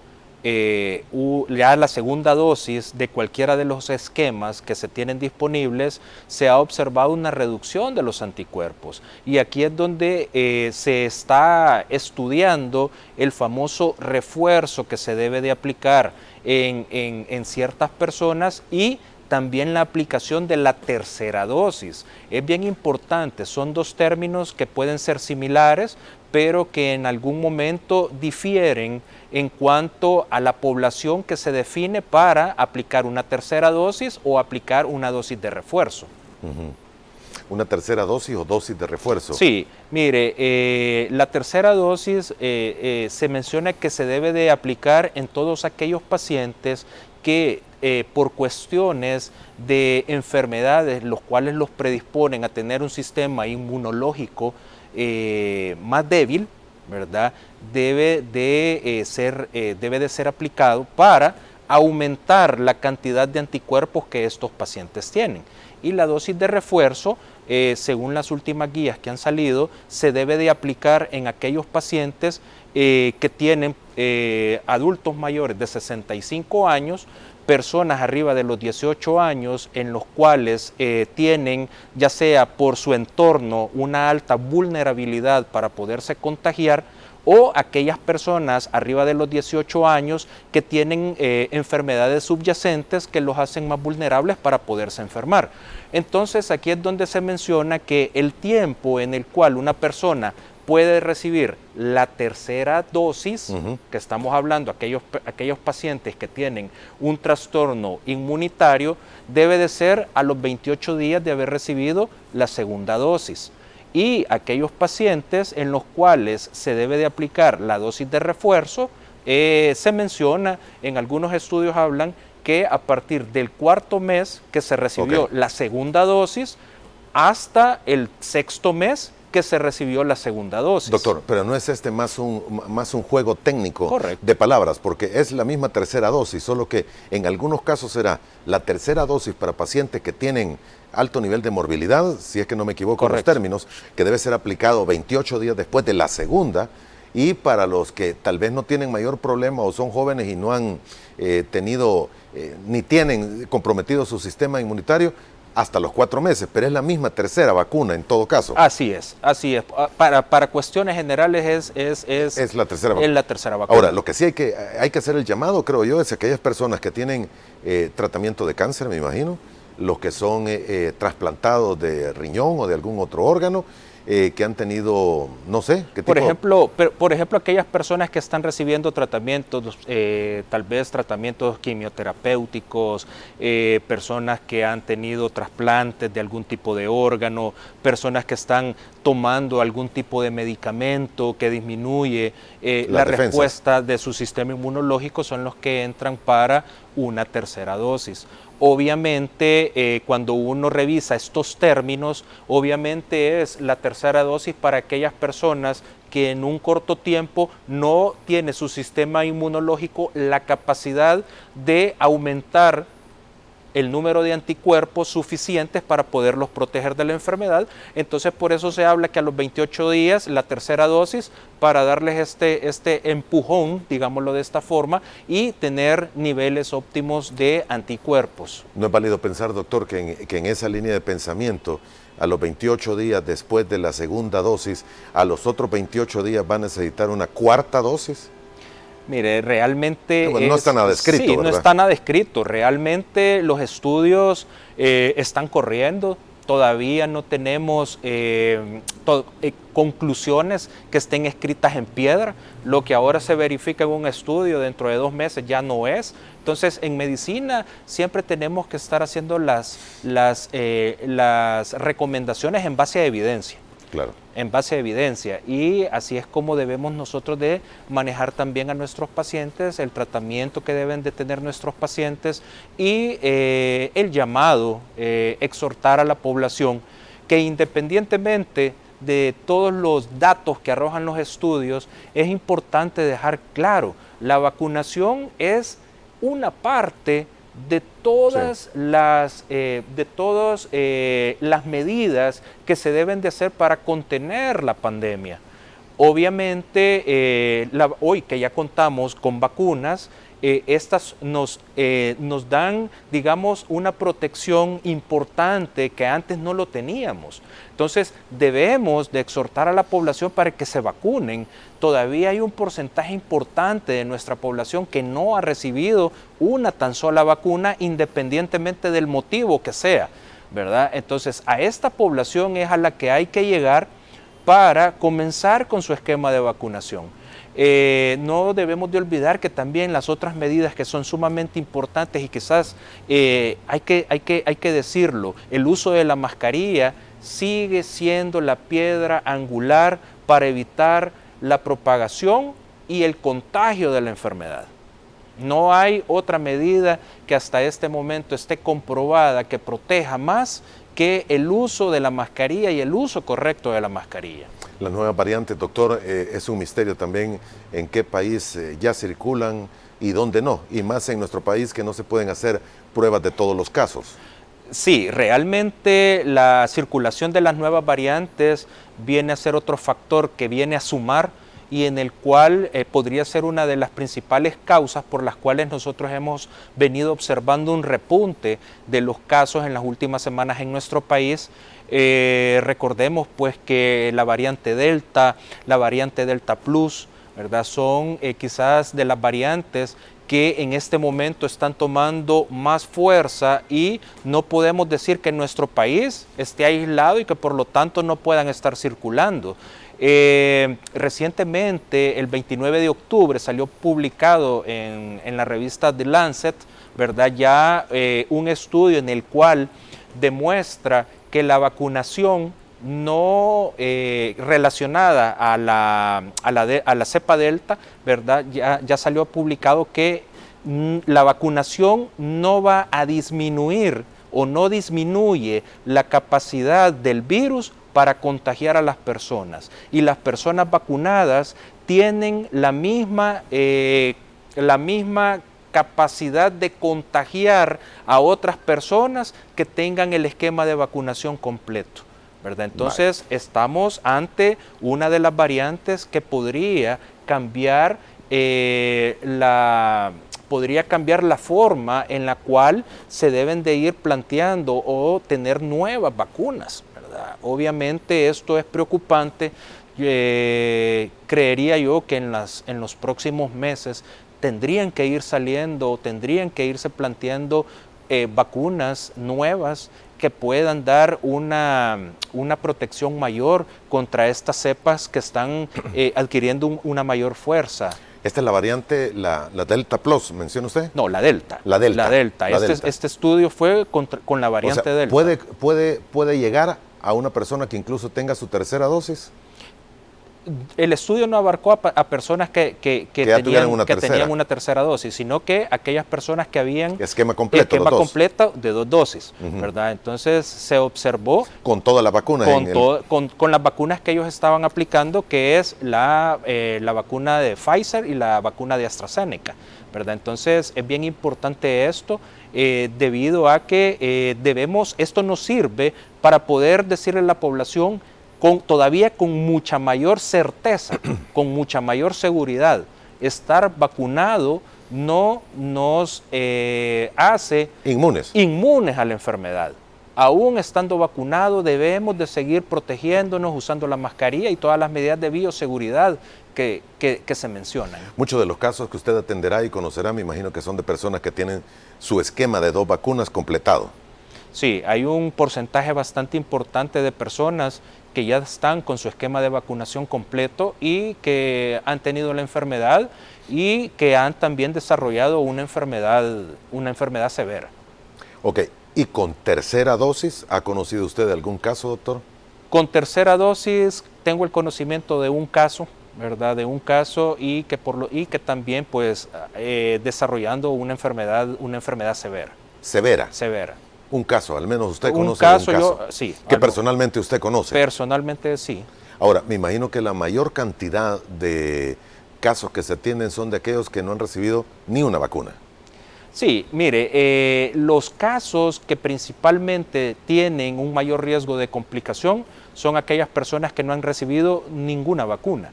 ya la segunda dosis de cualquiera de los esquemas que se tienen disponibles, se ha observado una reducción de los anticuerpos. Y aquí es donde se está estudiando el famoso refuerzo que se debe de aplicar en ciertas personas y también la aplicación de la 3ª dosis. Es bien importante, son 2 términos que pueden ser similares, pero que en algún momento difieren en cuanto a la población que se define para aplicar una 3ª dosis o aplicar una dosis de refuerzo. ¿Una 3ª dosis o dosis de refuerzo? Sí, mire, la 3ª dosis se menciona que se debe de aplicar en todos aquellos pacientes que por cuestiones de enfermedades, los cuales los predisponen a tener un sistema inmunológico más débil, ¿verdad? Debe de ser aplicado para aumentar la cantidad de anticuerpos que estos pacientes tienen. Y la dosis de refuerzo, según las últimas guías que han salido, se debe de aplicar en aquellos pacientes que tienen adultos mayores de 65 años, personas arriba de los 18 años en los cuales tienen, ya sea por su entorno, una alta vulnerabilidad para poderse contagiar, o aquellas personas arriba de los 18 años que tienen enfermedades subyacentes que los hacen más vulnerables para poderse enfermar. Entonces aquí es donde se menciona que el tiempo en el cual una persona puede recibir la 3ª dosis, que estamos hablando, aquellos pacientes que tienen un trastorno inmunitario, debe de ser a los 28 días de haber recibido la 2ª dosis. Y aquellos pacientes en los cuales se debe de aplicar la dosis de refuerzo, se menciona, en algunos estudios hablan que a partir del 4º mes que se recibió la 2ª dosis, hasta el 6º mes que se recibió la 2ª dosis. Doctor, pero no es más un juego técnico. Correcto. De palabras, porque es la misma 3ª dosis, solo que en algunos casos será la 3ª dosis para pacientes que tienen alto nivel de morbilidad, si es que no me equivoco en los términos, que debe ser aplicado 28 días después de la 2ª, y para los que tal vez no tienen mayor problema o son jóvenes y no han tenido ni tienen comprometido su sistema inmunitario hasta los 4 meses, pero es la misma tercera vacuna en todo caso. Así es, así es. Para cuestiones generales es la tercera vacuna. Es la tercera vacuna. Ahora, lo que sí hay que hacer el llamado, creo yo, es a aquellas personas que tienen tratamiento de cáncer, me imagino, los que son trasplantados de riñón o de algún otro órgano, que han tenido, no sé, ¿qué tipo? Por ejemplo, aquellas personas que están recibiendo tratamientos, tal vez tratamientos quimioterapéuticos, personas que han tenido trasplantes de algún tipo de órgano, personas que están tomando algún tipo de medicamento que disminuye la respuesta de su sistema inmunológico, son los que entran para una tercera dosis. Obviamente, cuando uno revisa estos términos, obviamente es la tercera dosis para aquellas personas que en un corto tiempo no tiene su sistema inmunológico la capacidad de aumentar el número de anticuerpos suficientes para poderlos proteger de la enfermedad. Entonces, por eso se habla que a los 28 días, la tercera dosis, para darles este empujón, digámoslo de esta forma, y tener niveles óptimos de anticuerpos. ¿No es válido pensar, doctor, que en esa línea de pensamiento, a los 28 días después de la segunda dosis, a los otros 28 días va a necesitar una cuarta dosis? Mire, realmente... Bueno, no está nada escrito, sí, ¿verdad? no está nada escrito. Realmente los estudios están corriendo. Todavía no tenemos conclusiones que estén escritas en piedra. Lo que ahora se verifica en un estudio dentro de 2 meses ya no es. Entonces, en medicina siempre tenemos que estar haciendo las recomendaciones en base a evidencia. Claro. En base a evidencia, y así es como debemos nosotros de manejar también a nuestros pacientes, el tratamiento que deben de tener nuestros pacientes y el llamado, exhortar a la población que independientemente de todos los datos que arrojan los estudios, es importante dejar claro, la vacunación es una parte de todas las medidas que se deben de hacer para contener la pandemia. Obviamente, hoy que ya contamos con vacunas, estas nos dan, digamos, una protección importante que antes no lo teníamos. Entonces, debemos de exhortar a la población para que se vacunen. Todavía hay un porcentaje importante de nuestra población que no ha recibido una tan sola vacuna, independientemente del motivo que sea, ¿verdad? Entonces, a esta población es a la que hay que llegar para comenzar con su esquema de vacunación. No debemos de olvidar que también las otras medidas que son sumamente importantes y quizás hay que decirlo, el uso de la mascarilla sigue siendo la piedra angular para evitar la propagación y el contagio de la enfermedad. No hay otra medida que hasta este momento esté comprobada que proteja más que el uso de la mascarilla y el uso correcto de la mascarilla. Las nuevas variantes, doctor, es un misterio también en qué país ya circulan y dónde no, y más en nuestro país que no se pueden hacer pruebas de todos los casos. Sí, realmente la circulación de las nuevas variantes viene a ser otro factor que viene a sumar y en el cual podría ser una de las principales causas por las cuales nosotros hemos venido observando un repunte de los casos en las últimas semanas en nuestro país. Recordemos pues que la variante Delta, la variante Delta Plus, ¿verdad? Son quizás de las variantes que en este momento están tomando más fuerza y no podemos decir que nuestro país esté aislado y que por lo tanto no puedan estar circulando. Recientemente, el 29 de octubre, salió publicado en la revista The Lancet, ¿verdad? Ya un estudio en el cual demuestra que la vacunación no relacionada a la cepa Delta, ¿verdad? Ya salió publicado que la vacunación no va a disminuir o no disminuye la capacidad del virus para contagiar a las personas. Y las personas vacunadas tienen la misma capacidad de contagiar a otras personas que tengan el esquema de vacunación completo, ¿verdad? Entonces, estamos ante una de las variantes que podría cambiar podría cambiar la forma en la cual se deben de ir planteando o tener nuevas vacunas, ¿verdad? Obviamente esto es preocupante. Creería yo que en los próximos meses tendrían que ir saliendo, tendrían que irse planteando vacunas nuevas que puedan dar una protección mayor contra estas cepas que están adquiriendo una mayor fuerza. Esta es la variante, la Delta Plus, ¿menciona usted? No, la Delta. La Delta. La Delta. Este estudio fue con la variante Delta. ¿Puede llegar a una persona que incluso tenga su tercera dosis? El estudio no abarcó a personas que tenían una tercera dosis, sino que aquellas personas que habían esquema completo de 2 dosis, ¿verdad? Entonces se observó con todas las vacunas, con las vacunas que ellos estaban aplicando, que es la vacuna de Pfizer y la vacuna de AstraZeneca, ¿verdad? Entonces es bien importante esto, debido a que esto nos sirve para poder decirle a la población todavía con mucha mayor certeza, con mucha mayor seguridad. Estar vacunado no nos hace inmunes a la enfermedad. Aún estando vacunado, debemos de seguir protegiéndonos, usando la mascarilla y todas las medidas de bioseguridad que se mencionan. Muchos de los casos que usted atenderá y conocerá, me imagino que son de personas que tienen su esquema de 2 vacunas completado. Sí, hay un porcentaje bastante importante de personas que ya están con su esquema de vacunación completo y que han tenido la enfermedad y que han también desarrollado una enfermedad severa. Ok, ¿y con tercera dosis ha conocido usted de algún caso, doctor? Con tercera dosis tengo el conocimiento de un caso, ¿verdad? De un caso y que también pues desarrollando una enfermedad severa. ¿Severa? Severa. Un caso, al menos usted conoce un caso. Sí. Que personalmente usted conoce. Personalmente sí. Ahora, me imagino que la mayor cantidad de casos que se atienden son de aquellos que no han recibido ni una vacuna. Sí, mire, los casos que principalmente tienen un mayor riesgo de complicación son aquellas personas que no han recibido ninguna vacuna.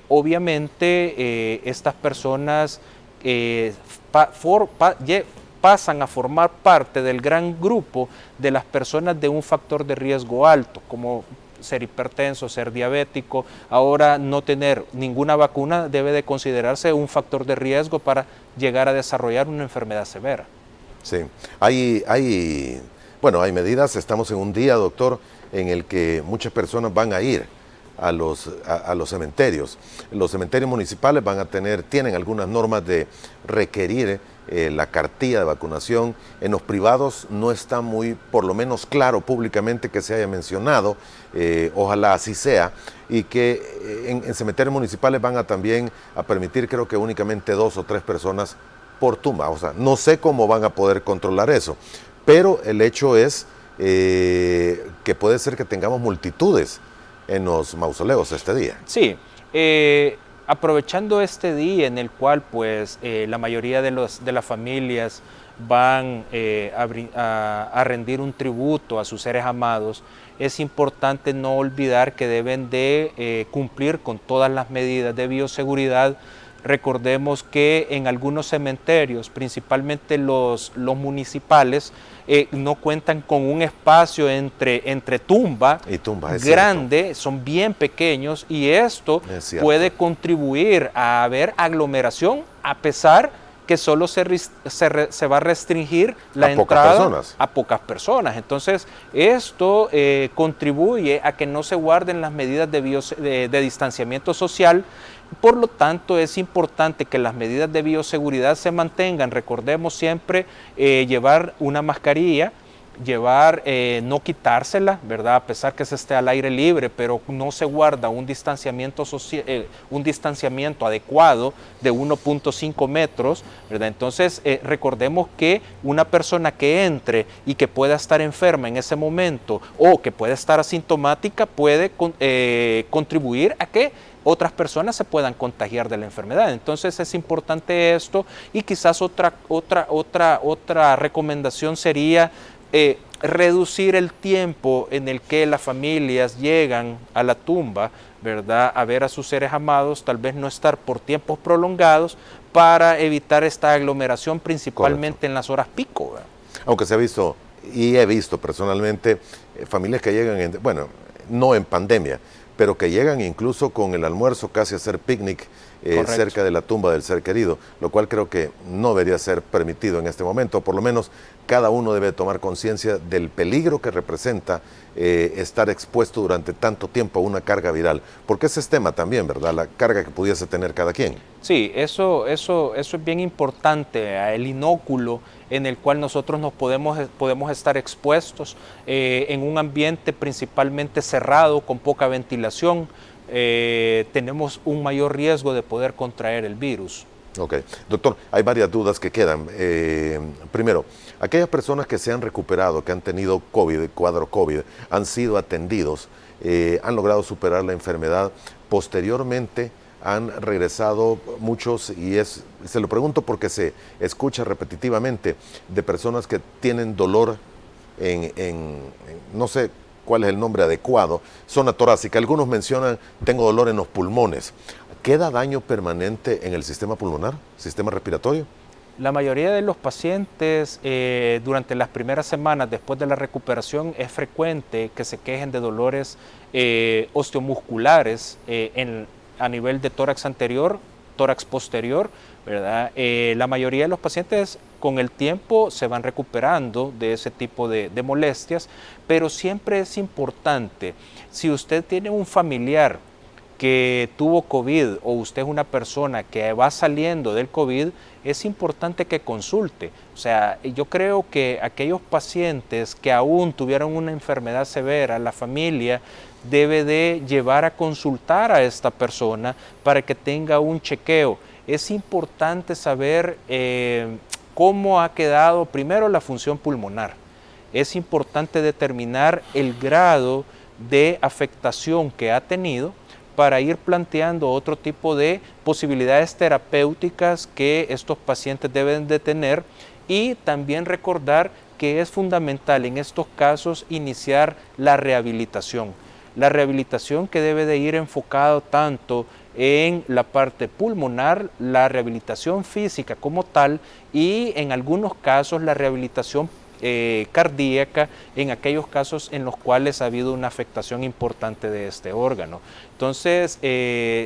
Obviamente, estas personas pasan a formar parte del gran grupo de las personas de un factor de riesgo alto, como ser hipertenso, ser diabético. Ahora, no tener ninguna vacuna debe de considerarse un factor de riesgo para llegar a desarrollar una enfermedad severa. Sí, hay medidas. Estamos en un día, doctor, en el que muchas personas van a ir a los cementerios. Los cementerios municipales tienen algunas normas de requerir la cartilla de vacunación. En los privados no está muy, por lo menos claro públicamente que se haya mencionado, ojalá así sea, y que en cementerios municipales van a también a permitir, creo que únicamente 2 o 3 personas por tumba. O sea, no sé cómo van a poder controlar eso, pero el hecho es que puede ser que tengamos multitudes en los mausoleos este día. Sí, aprovechando este día en el cual pues la mayoría de las familias van a rendir un tributo a sus seres amados, es importante no olvidar que deben de cumplir con todas las medidas de bioseguridad. Recordemos que en algunos cementerios, principalmente los municipales, no cuentan con un espacio entre tumba y tumba grande, son bien pequeños, y esto puede contribuir a haber aglomeración, a pesar que solo se va a restringir la entrada a pocas personas. Entonces, esto contribuye a que no se guarden las medidas de distanciamiento social. Por lo tanto, es importante que las medidas de bioseguridad se mantengan. Recordemos siempre llevar una mascarilla, no quitársela, ¿verdad? A pesar que se esté al aire libre, pero no se guarda un distanciamiento adecuado de 1.5 metros, ¿verdad? Entonces, recordemos que una persona que entre y que pueda estar enferma en ese momento o que pueda estar asintomática puede contribuir a que otras personas se puedan contagiar de la enfermedad. Entonces es importante esto, y quizás otra recomendación sería reducir el tiempo en el que las familias llegan a la tumba, ¿verdad?, a ver a sus seres amados. Tal vez no estar por tiempos prolongados, para evitar esta aglomeración, principalmente Correcto. en las horas pico, ¿verdad? Aunque se ha visto, y he visto personalmente, familias que llegan, bueno, no en pandemia, pero que llegan incluso con el almuerzo casi a hacer picnic cerca de la tumba del ser querido, lo cual creo que no debería ser permitido en este momento. Por lo menos cada uno debe tomar conciencia del peligro que representa estar expuesto durante tanto tiempo a una carga viral, porque ese es tema también, ¿verdad? La carga que pudiese tener cada quien. Sí, eso es bien importante, el inóculo en el cual nosotros nos podemos estar expuestos en un ambiente principalmente cerrado, con poca ventilación. Tenemos un mayor riesgo de poder contraer el virus. Ok. Doctor, hay varias dudas que quedan. Primero, aquellas personas que se han recuperado, que han tenido COVID, cuadro COVID, han sido atendidos, han logrado superar la enfermedad, posteriormente han regresado muchos, y se lo pregunto porque se escucha repetitivamente de personas que tienen dolor no sé cuál es el nombre adecuado, zona torácica. Algunos mencionan, tengo dolor en los pulmones. ¿Queda daño permanente en el sistema pulmonar, sistema respiratorio? La mayoría de los pacientes durante las primeras semanas después de la recuperación es frecuente que se quejen de dolores osteomusculares a nivel de tórax anterior, tórax posterior, ¿verdad? La mayoría de los pacientes con el tiempo se van recuperando de ese tipo de molestias, pero siempre es importante, si usted tiene un familiar que tuvo COVID o usted es una persona que va saliendo del COVID, es importante que consulte. O sea, yo creo que aquellos pacientes que aún tuvieron una enfermedad severa, la familia debe de llevar a consultar a esta persona para que tenga un chequeo. Es importante saber cómo ha quedado primero la función pulmonar. Es importante determinar el grado de afectación que ha tenido para ir planteando otro tipo de posibilidades terapéuticas que estos pacientes deben de tener, y también recordar que es fundamental en estos casos iniciar la rehabilitación. La rehabilitación que debe de ir enfocado tanto en la parte pulmonar, la rehabilitación física como tal, y en algunos casos la rehabilitación cardíaca en aquellos casos en los cuales ha habido una afectación importante de este órgano. Entonces,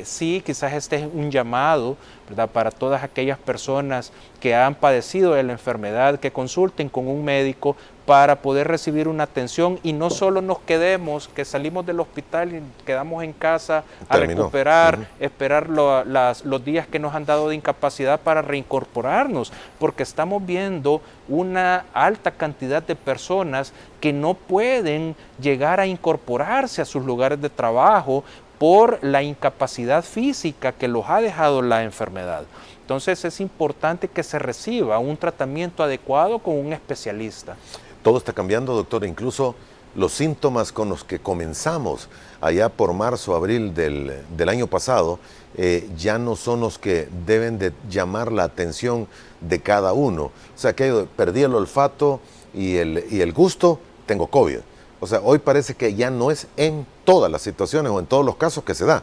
sí, quizás este es un llamado, ¿verdad?, para todas aquellas personas que han padecido de la enfermedad, que consulten con un médico para poder recibir una atención y no solo nos quedemos, que salimos del hospital y quedamos en casa a recuperar, esperar los días que nos han dado de incapacidad para reincorporarnos, porque estamos viendo una alta cantidad de personas que no pueden llegar a incorporarse a sus lugares de trabajo por la incapacidad física que los ha dejado la enfermedad. Entonces es importante que se reciba un tratamiento adecuado con un especialista. Todo está cambiando, doctor, incluso los síntomas con los que comenzamos allá por marzo, abril del año pasado, ya no son los que deben de llamar la atención de cada uno. O sea, que perdí el olfato y el gusto, tengo COVID. O sea, hoy parece que ya no es en todas las situaciones o en todos los casos que se da.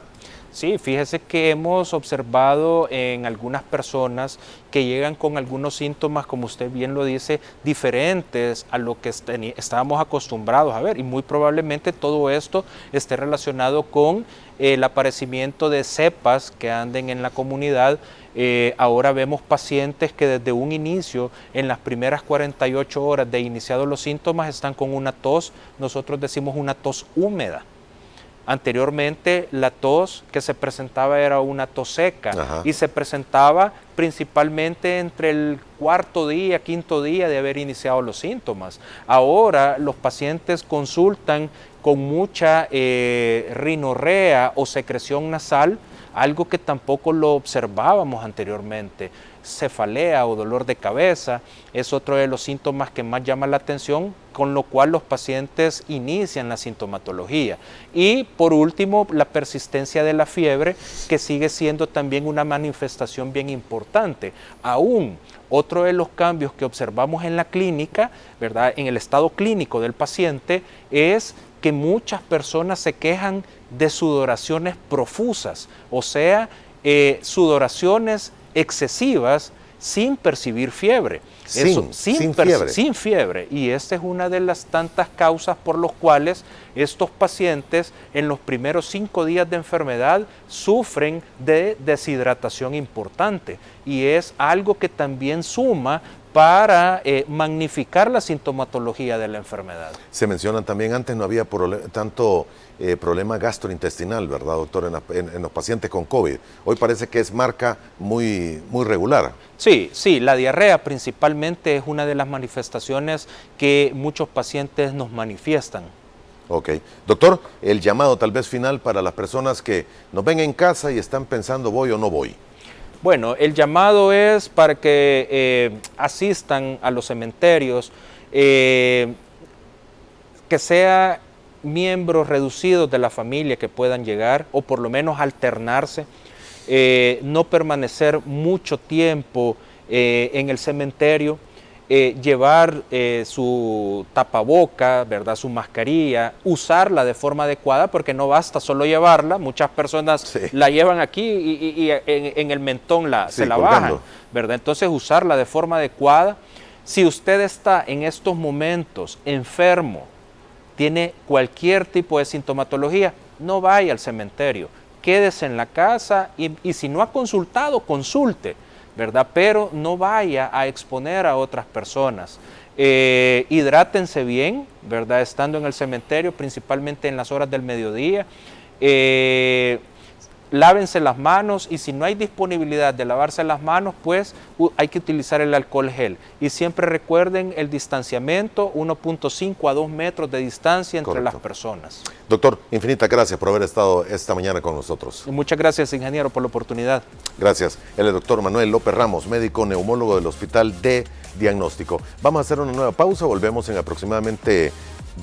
Sí, fíjese que hemos observado en algunas personas que llegan con algunos síntomas, como usted bien lo dice, diferentes a lo que estábamos acostumbrados a ver, y muy probablemente todo esto esté relacionado con el aparecimiento de cepas que anden en la comunidad. Ahora vemos pacientes que desde un inicio, en las primeras 48 horas de iniciados los síntomas, están con una tos, nosotros decimos una tos húmeda. Anteriormente la tos que se presentaba era una tos seca. Ajá. Y se presentaba principalmente entre el cuarto día, quinto día de haber iniciado los síntomas. Ahora los pacientes consultan con mucha rinorrea o secreción nasal, algo que tampoco lo observábamos anteriormente. Cefalea o dolor de cabeza es otro de los síntomas que más llama la atención, con lo cual los pacientes inician la sintomatología. Y por último, la persistencia de la fiebre, que sigue siendo también una manifestación bien importante. Aún otro de los cambios que observamos en la clínica, ¿verdad?, en el estado clínico del paciente, es que muchas personas se quejan de sudoraciones profusas, o sea, sudoraciones excesivas sin percibir fiebre. Sin fiebre. Y esta es una de las tantas causas por las cuales estos pacientes en los primeros 5 días de enfermedad sufren de deshidratación importante. Y es algo que también suma para magnificar la sintomatología de la enfermedad. Se mencionan también, antes no había tanto problema gastrointestinal, ¿verdad, doctor? En los pacientes con COVID. Hoy parece que es marca muy regular. Sí, la diarrea principalmente es una de las manifestaciones que muchos pacientes nos manifiestan. Ok. Doctor, el llamado tal vez final para las personas que nos ven en casa y están pensando voy o no voy. Bueno, el llamado es para que asistan a los cementerios, que sea miembros reducidos de la familia que puedan llegar o por lo menos alternarse, no permanecer mucho tiempo en el cementerio, llevar su tapaboca, ¿verdad? Su mascarilla, usarla de forma adecuada, porque no basta solo llevarla, muchas personas la llevan aquí y en el mentón se la bajan, ¿verdad? Entonces usarla de forma adecuada. Si usted está en estos momentos enfermo, tiene cualquier tipo de sintomatología, no vaya al cementerio, quédese en la casa y si no ha consultado, consulte, ¿verdad? Pero no vaya a exponer a otras personas. Hidrátense bien, ¿verdad? Estando en el cementerio, principalmente en las horas del mediodía. Lávense las manos y si no hay disponibilidad de lavarse las manos, pues hay que utilizar el alcohol gel. Y siempre recuerden el distanciamiento, 1.5 a 2 metros de distancia entre las personas. Doctor, infinitas gracias por haber estado esta mañana con nosotros. Y muchas gracias, ingeniero, por la oportunidad. Gracias. Él es el doctor Manuel López Ramos, médico neumólogo del Hospital de Diagnóstico. Vamos a hacer una nueva pausa, volvemos en aproximadamente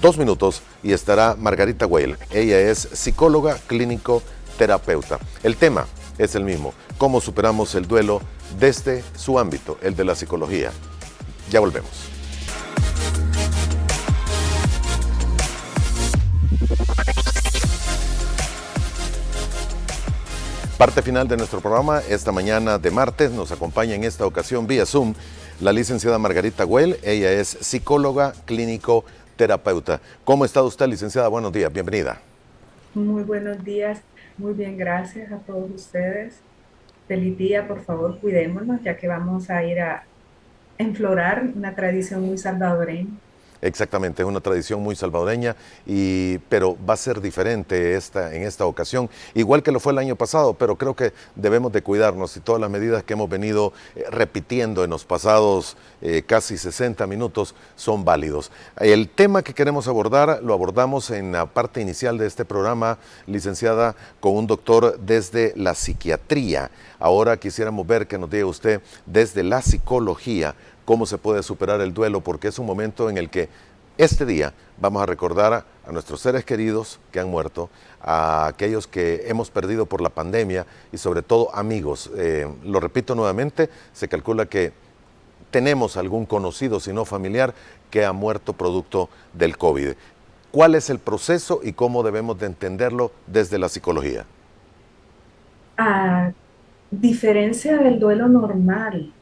2 minutos y estará Margarita Weil. Ella es psicóloga clínico terapeuta. El tema es el mismo, cómo superamos el duelo desde su ámbito, el de la psicología. Ya volvemos. Parte final de nuestro programa, esta mañana de martes, nos acompaña en esta ocasión vía Zoom la licenciada Margarita Weil. Ella es psicóloga clínico terapeuta. ¿Cómo está usted, licenciada? Buenos días, bienvenida. Muy buenos días. Muy bien, gracias a todos ustedes. Feliz día, por favor, cuidémonos, ya que vamos a ir a enflorar una tradición muy salvadoreña. Exactamente, es una tradición muy salvadoreña, pero va a ser diferente en esta ocasión, igual que lo fue el año pasado, pero creo que debemos de cuidarnos y todas las medidas que hemos venido repitiendo en los pasados casi 60 minutos son válidos. El tema que queremos abordar lo abordamos en la parte inicial de este programa, licenciada, con un doctor desde la psiquiatría. Ahora quisiéramos ver que nos diga usted desde la psicología cómo se puede superar el duelo, porque es un momento en el que este día vamos a recordar a nuestros seres queridos que han muerto, a aquellos que hemos perdido por la pandemia y sobre todo amigos. Lo repito nuevamente, se calcula que tenemos algún conocido, si no familiar, que ha muerto producto del COVID. ¿Cuál es el proceso y cómo debemos de entenderlo desde la psicología? A diferencia del duelo normal,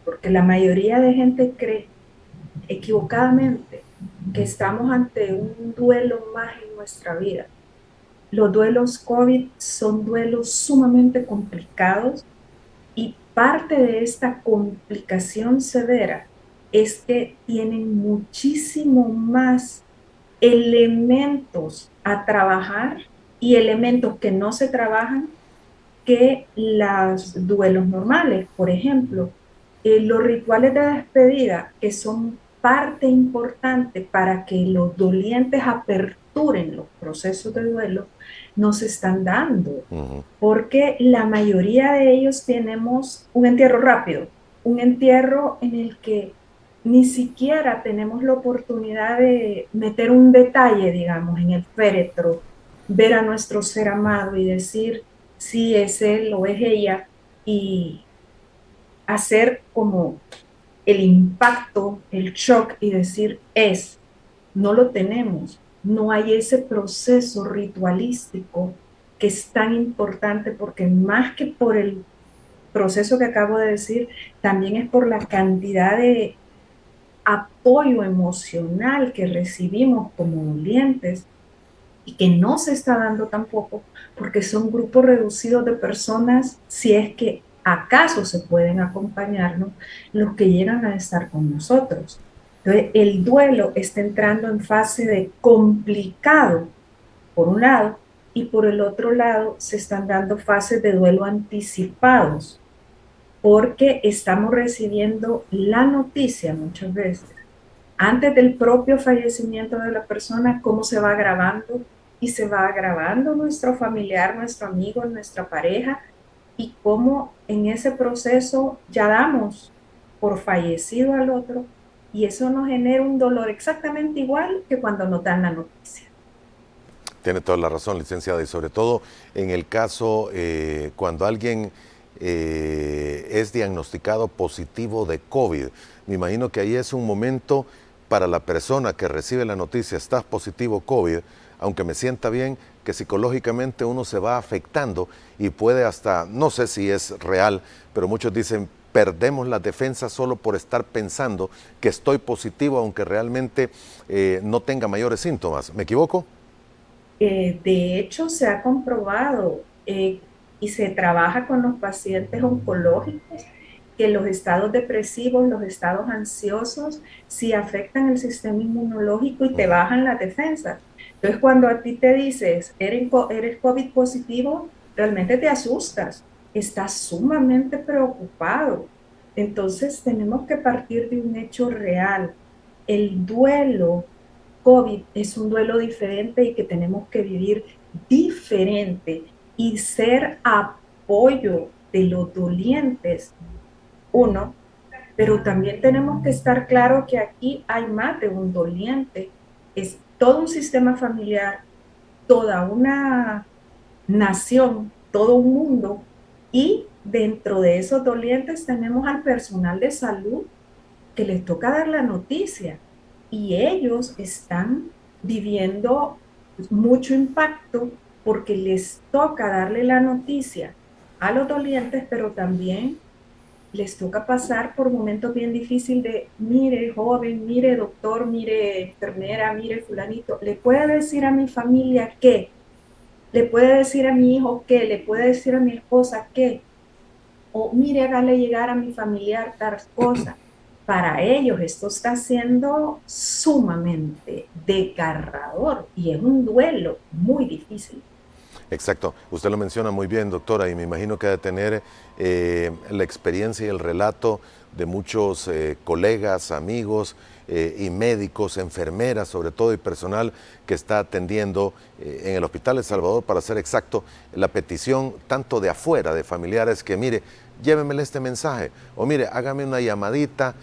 porque la mayoría de gente cree equivocadamente que estamos ante un duelo más en nuestra vida. Los duelos COVID son duelos sumamente complicados y parte de esta complicación severa es que tienen muchísimo más elementos a trabajar y elementos que no se trabajan que los duelos normales. Por ejemplo, los rituales de despedida, que son parte importante para que los dolientes aperturen los procesos de duelo, no se están dando, porque la mayoría de ellos tenemos un entierro rápido, un entierro en el que ni siquiera tenemos la oportunidad de meter un detalle, digamos, en el féretro, ver a nuestro ser amado y decir si es él o es ella, y hacer como el impacto, el shock y decir no lo tenemos. No hay ese proceso ritualístico que es tan importante, porque más que por el proceso que acabo de decir, también es por la cantidad de apoyo emocional que recibimos como dolientes y que no se está dando tampoco porque son grupos reducidos de personas, si es que acaso se pueden acompañarnos, los que llegan a estar con nosotros. Entonces, el duelo está entrando en fase de complicado, por un lado, y por el otro lado se están dando fases de duelo anticipados, porque estamos recibiendo la noticia muchas veces antes del propio fallecimiento de la persona, cómo se va agravando y se va agravando nuestro familiar, nuestro amigo, nuestra pareja, y cómo en ese proceso ya damos por fallecido al otro, y eso nos genera un dolor exactamente igual que cuando nos dan la noticia. Tiene toda la razón, licenciada, y sobre todo en el caso cuando alguien es diagnosticado positivo de COVID. Me imagino que ahí es un momento para la persona que recibe la noticia, estás positivo COVID, aunque me sienta bien, que psicológicamente uno se va afectando y puede hasta, no sé si es real, pero muchos dicen, perdemos las defensas solo por estar pensando que estoy positivo, aunque realmente no tenga mayores síntomas. ¿Me equivoco? De hecho, se ha comprobado y se trabaja con los pacientes oncológicos que los estados depresivos, los estados ansiosos, sí afectan el sistema inmunológico y te Ujú. bajan las defensas. Entonces, cuando a ti te dices, eres COVID positivo, realmente te asustas, estás sumamente preocupado. Entonces, tenemos que partir de un hecho real. El duelo COVID es un duelo diferente y que tenemos que vivir diferente y ser apoyo de los dolientes, uno, pero también tenemos que estar claro que aquí hay más de un doliente, es todo un sistema familiar, toda una nación, todo un mundo, y dentro de esos dolientes tenemos al personal de salud que les toca dar la noticia y ellos están viviendo mucho impacto porque les toca darle la noticia a los dolientes, pero también les toca pasar por momentos bien difíciles de, mire joven, mire doctor, mire enfermera, mire fulanito, le puede decir a mi familia qué, le puede decir a mi hijo qué, le puede decir a mi esposa qué, o mire, hágale llegar a mi familiar tal cosa. Para ellos esto está siendo sumamente desgarrador y es un duelo muy difícil. Exacto, usted lo menciona muy bien, doctora, y me imagino que ha de tener la experiencia y el relato de muchos colegas, amigos y médicos, enfermeras sobre todo, y personal que está atendiendo en el Hospital El Salvador, para ser exacto, la petición tanto de afuera, de familiares, que mire, llévemele este mensaje, o mire, hágame una llamadita,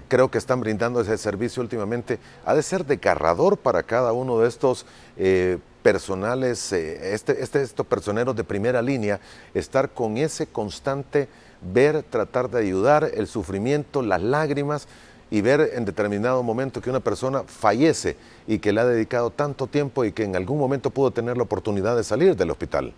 creo que están brindando ese servicio últimamente. Ha de ser desgarrador para cada uno de estos personales, estos personeros de primera línea, estar con ese constante ver, tratar de ayudar, el sufrimiento, las lágrimas, y ver en determinado momento que una persona fallece y que le ha dedicado tanto tiempo y que en algún momento pudo tener la oportunidad de salir del hospital.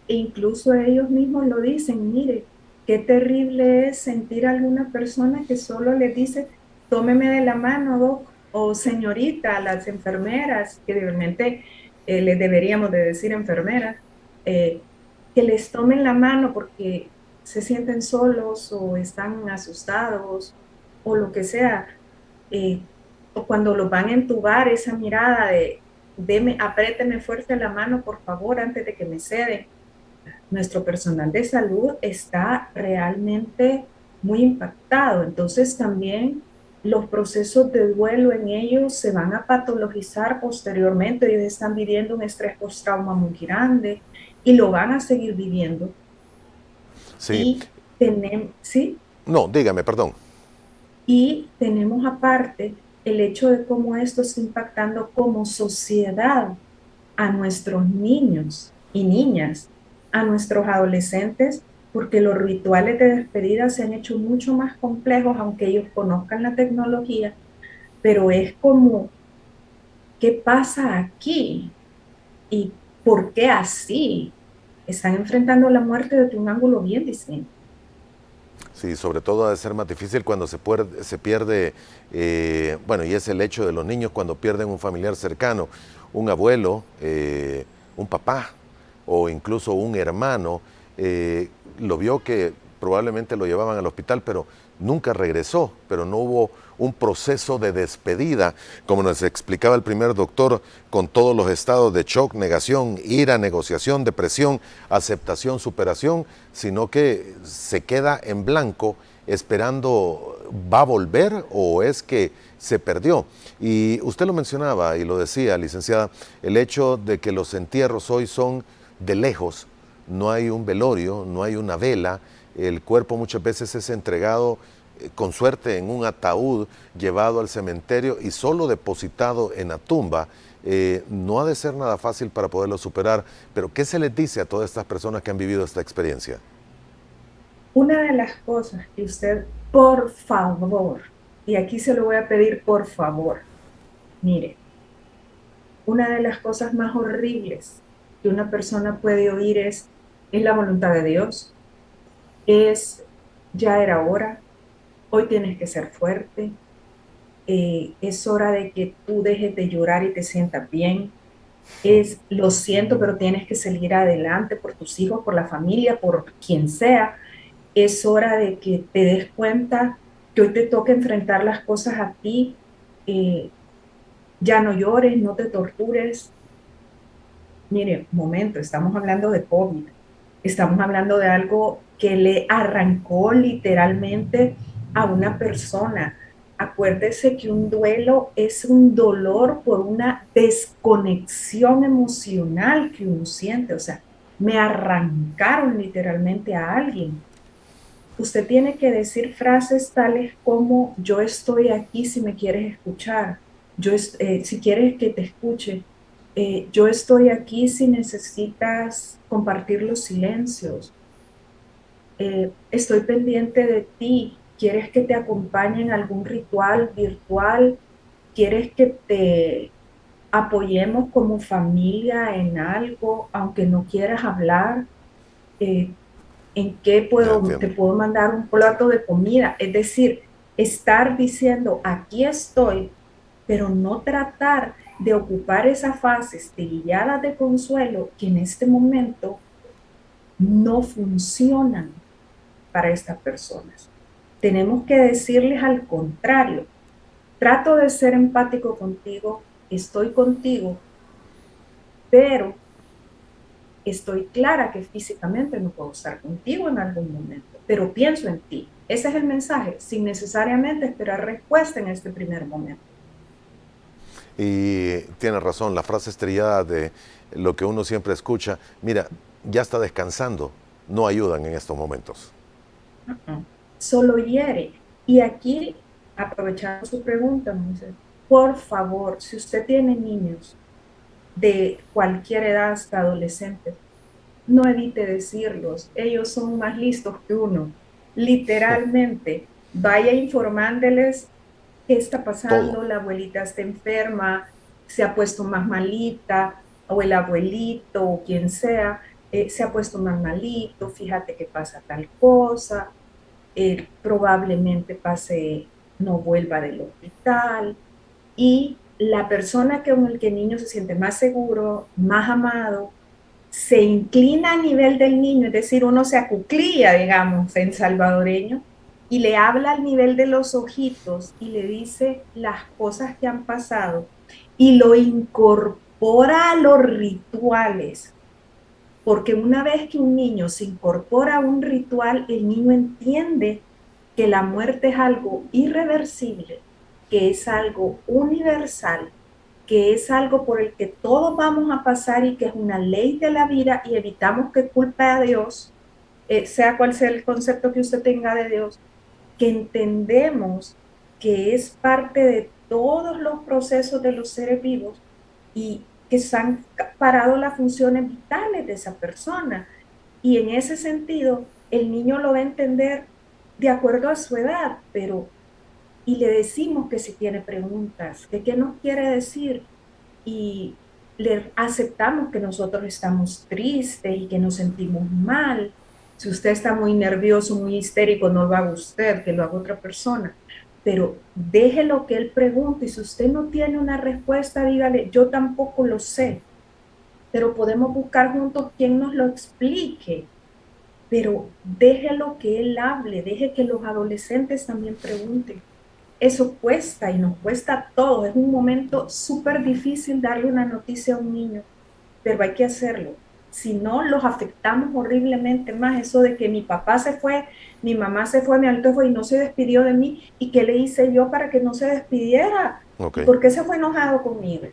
E incluso ellos mismos lo dicen, mire, qué terrible es sentir a alguna persona que solo les dice, tómeme de la mano, doc, o señorita, a las enfermeras, que realmente les deberíamos de decir enfermeras, eh, que les tomen la mano porque se sienten solos o están asustados o lo que sea. eh, o cuando los van a entubar, esa mirada de, deme, apriéteme fuerte la mano, por favor, antes de que me ceden. Nuestro personal de salud está realmente muy impactado. Entonces también los procesos de duelo en ellos se van a patologizar posteriormente. Ellos están viviendo un estrés postrauma muy grande y lo van a seguir viviendo. Sí, Y tenemos, ¿sí? no, dígame, perdón. Y tenemos aparte el hecho de cómo esto está impactando como sociedad a nuestros niños y niñas, a nuestros adolescentes, porque los rituales de despedida se han hecho mucho más complejos, aunque ellos conozcan la tecnología, pero es como, ¿qué pasa aquí? ¿Y por qué así? Están enfrentando la muerte desde un ángulo bien distinto. Sí, sobre todo ha de ser más difícil cuando se pierde, bueno, y es el hecho de los niños cuando pierden un familiar cercano, un abuelo, un papá o incluso un hermano, lo vio que probablemente lo llevaban al hospital, pero nunca regresó, pero no hubo un proceso de despedida, como nos explicaba el primer doctor, con todos los estados de shock, negación, ira, negociación, depresión, aceptación, superación, sino que se queda en blanco esperando, ¿va a volver o es que se perdió? Y usted lo mencionaba y lo decía, licenciada, el hecho de que los entierros hoy son de lejos, no hay un velorio, no hay una vela, el cuerpo muchas veces es entregado con suerte en un ataúd, llevado al cementerio y solo depositado en la tumba. No ha de ser nada fácil para poderlo superar, pero ¿qué se les dice a todas estas personas que han vivido esta experiencia? Una de las cosas que usted, por favor, y aquí se lo voy a pedir por favor, mire, una de las cosas más horribles que una persona puede oír es la voluntad de Dios, es ya era hora, hoy tienes que ser fuerte, es hora de que tú dejes de llorar y te sientas bien, es lo siento, pero tienes que seguir adelante por tus hijos, por la familia, por quien sea, es hora de que te des cuenta que hoy te toca enfrentar las cosas a ti, eh, ya no llores, no te tortures. Mire, momento, estamos hablando de COVID, estamos hablando de algo que le arrancó literalmente a una persona. Acuérdese que un duelo es un dolor por una desconexión emocional que uno siente, o sea, me arrancaron literalmente a alguien. Usted tiene que decir frases tales como yo estoy aquí si me quieres escuchar, si quieres que te escuche, yo estoy aquí si necesitas compartir los silencios, estoy pendiente de ti, quieres que te acompañe en algún ritual virtual, quieres que te apoyemos como familia en algo, aunque no quieras hablar. Eh, ¿En qué Ya te entiendo. puedo mandar un plato de comida? Es decir, estar diciendo, aquí estoy, pero no tratar de ocupar esas fases trilladas de consuelo que en este momento no funcionan para estas personas. Tenemos que decirles al contrario, trato de ser empático contigo, estoy contigo, pero estoy clara que físicamente no puedo estar contigo en algún momento, pero pienso en ti. Ese es el mensaje, sin necesariamente esperar respuesta en este primer momento. Y tiene razón, la frase estrellada de lo que uno siempre escucha, mira, ya está descansando, no ayudan en estos momentos. Solo hiere. Y aquí, aprovechando su pregunta, Moisés, por favor, si usted tiene niños de cualquier edad hasta adolescentes, no evite decirlos, ellos son más listos que uno. Literalmente, vaya informándoles qué está Todo. pasando, la abuelita está enferma, se ha puesto más malita, o el abuelito, o quien sea, se ha puesto más malito, fíjate que pasa tal cosa, probablemente pase, no vuelva del hospital, y la persona con el que el niño se siente más seguro, más amado, se inclina a nivel del niño, es decir, uno se acuclilla, digamos, en salvadoreño, y le habla al nivel de los ojitos y le dice las cosas que han pasado y lo incorpora a los rituales, porque una vez que un niño se incorpora a un ritual, el niño entiende que la muerte es algo irreversible, que es algo universal, que es algo por el que todos vamos a pasar y que es una ley de la vida y evitamos que culpe a Dios, sea cual sea el concepto que usted tenga de Dios, que entendemos que es parte de todos los procesos de los seres vivos y que se han parado las funciones vitales de esa persona. Y en ese sentido, el niño lo va a entender de acuerdo a su edad, pero y le decimos que si tiene preguntas, que qué nos quiere decir y le aceptamos que nosotros estamos tristes y que nos sentimos mal, Si usted está muy nervioso, muy histérico, no lo haga usted, que lo haga otra persona. Pero déjelo que él pregunte y si usted no tiene una respuesta, dígale, yo tampoco lo sé, pero podemos buscar juntos quien nos lo explique. Pero déjelo que él hable, deje que los adolescentes también pregunten. Eso cuesta y nos cuesta a todos. Es un momento súper difícil darle una noticia a un niño, pero hay que hacerlo. Si no, los afectamos horriblemente más. Eso de que mi papá se fue, mi mamá se fue, mi abuelo fue y no se despidió de mí. ¿Y qué le hice yo para que no se despidiera? Ok. ¿Y por qué se fue enojado conmigo?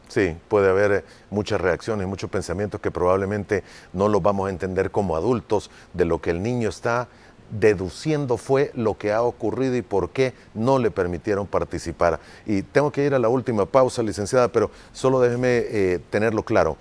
Sí, puede haber muchas reacciones, muchos pensamientos que probablemente no los vamos a entender como adultos. De lo que el niño está deduciendo fue lo que ha ocurrido y por qué no le permitieron participar. Y tengo que ir a la última pausa, licenciada, pero solo déjeme tenerlo claro.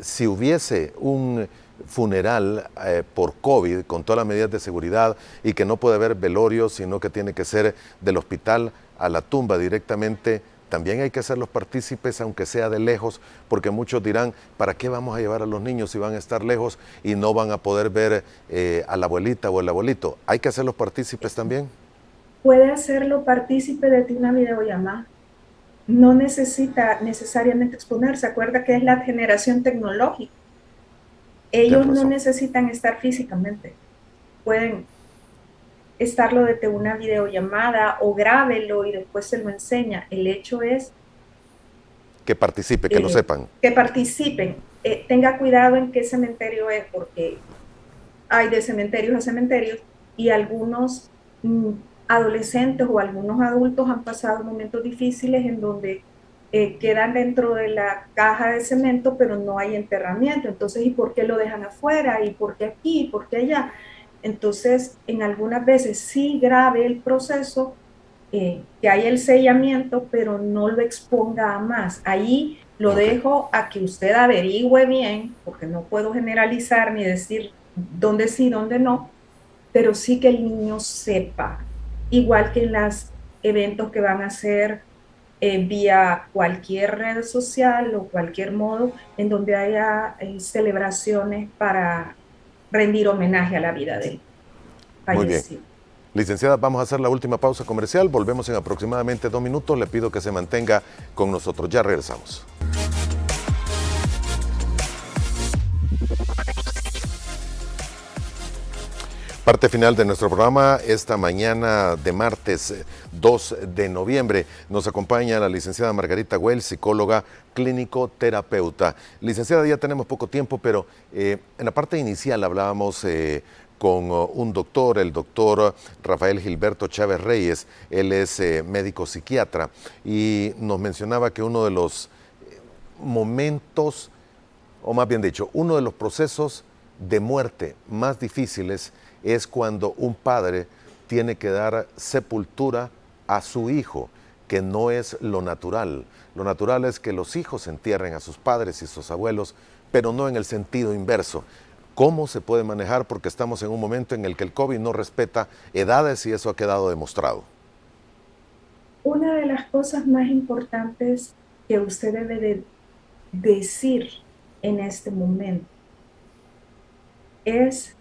Si hubiese un funeral por COVID, con todas las medidas de seguridad y que no puede haber velorio, sino que tiene que ser del hospital a la tumba directamente, también hay que hacerlos partícipes, aunque sea de lejos, porque muchos dirán, ¿para qué vamos a llevar a los niños si van a estar lejos y no van a poder ver a la abuelita o el abuelito? ¿Hay que hacerlos partícipes también? Puede hacerlo partícipe de una videollamada. No necesita necesariamente exponerse. Acuerda que es la generación tecnológica. Tienes Ellos no razón. necesitan estar físicamente. Pueden estarlo desde una videollamada o grábelo y después se lo enseña. El hecho es Que participe, que lo sepan. que participen. Tenga cuidado en qué cementerio es, porque hay de cementerios a cementerios y algunos adolescentes o algunos adultos han pasado momentos difíciles en donde quedan dentro de la caja de cemento, pero no hay enterramiento. Entonces, ¿y por qué lo dejan afuera? ¿Y por qué aquí? ¿Y por qué allá? Entonces, en algunas veces sí grave el proceso, que hay el sellamiento, pero no lo exponga a más. Ahí lo Ok. dejo a que usted averigüe bien, porque no puedo generalizar ni decir dónde sí, dónde no, pero sí que el niño sepa, igual que en los eventos que van a hacer vía cualquier red social o cualquier modo en donde haya celebraciones para rendir homenaje a la vida del Muy bien. fallecido. Licenciada, vamos a hacer la última pausa comercial. Volvemos en aproximadamente 2 minutos. Le pido que se mantenga con nosotros. Ya regresamos. Parte final de nuestro programa esta mañana de martes 2 de noviembre. Nos acompaña la licenciada Margarita Güell, psicóloga clínico-terapeuta. Licenciada, ya tenemos poco tiempo, pero en la parte inicial hablábamos con un doctor, el doctor Rafael Gilberto Chávez Reyes. Él es médico psiquiatra y nos mencionaba que uno de los momentos, o más bien dicho, uno de los procesos de muerte más difíciles es cuando un padre tiene que dar sepultura a su hijo, que no es lo natural. Lo natural es que los hijos entierren a sus padres y sus abuelos, pero no en el sentido inverso. ¿Cómo se puede manejar? Porque estamos en un momento en el que el COVID no respeta edades y eso ha quedado demostrado. Una de las cosas más importantes que usted debe de decir en este momento es: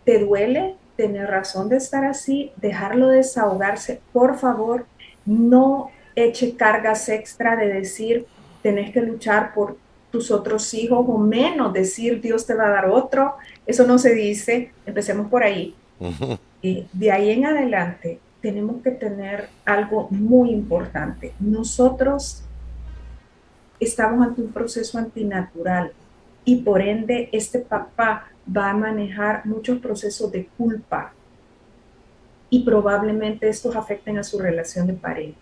¿te duele? ¿Tener razón de estar así? Dejarlo desahogarse. Por favor, no eche cargas extra de decir, tenés que luchar por tus otros hijos, o menos decir, Dios te va a dar otro. Eso no se dice. Empecemos por ahí. Y de ahí en adelante, tenemos que tener algo muy importante. Nosotros estamos ante un proceso antinatural y por ende este papá va a manejar muchos procesos de culpa y probablemente estos afecten a su relación de pareja.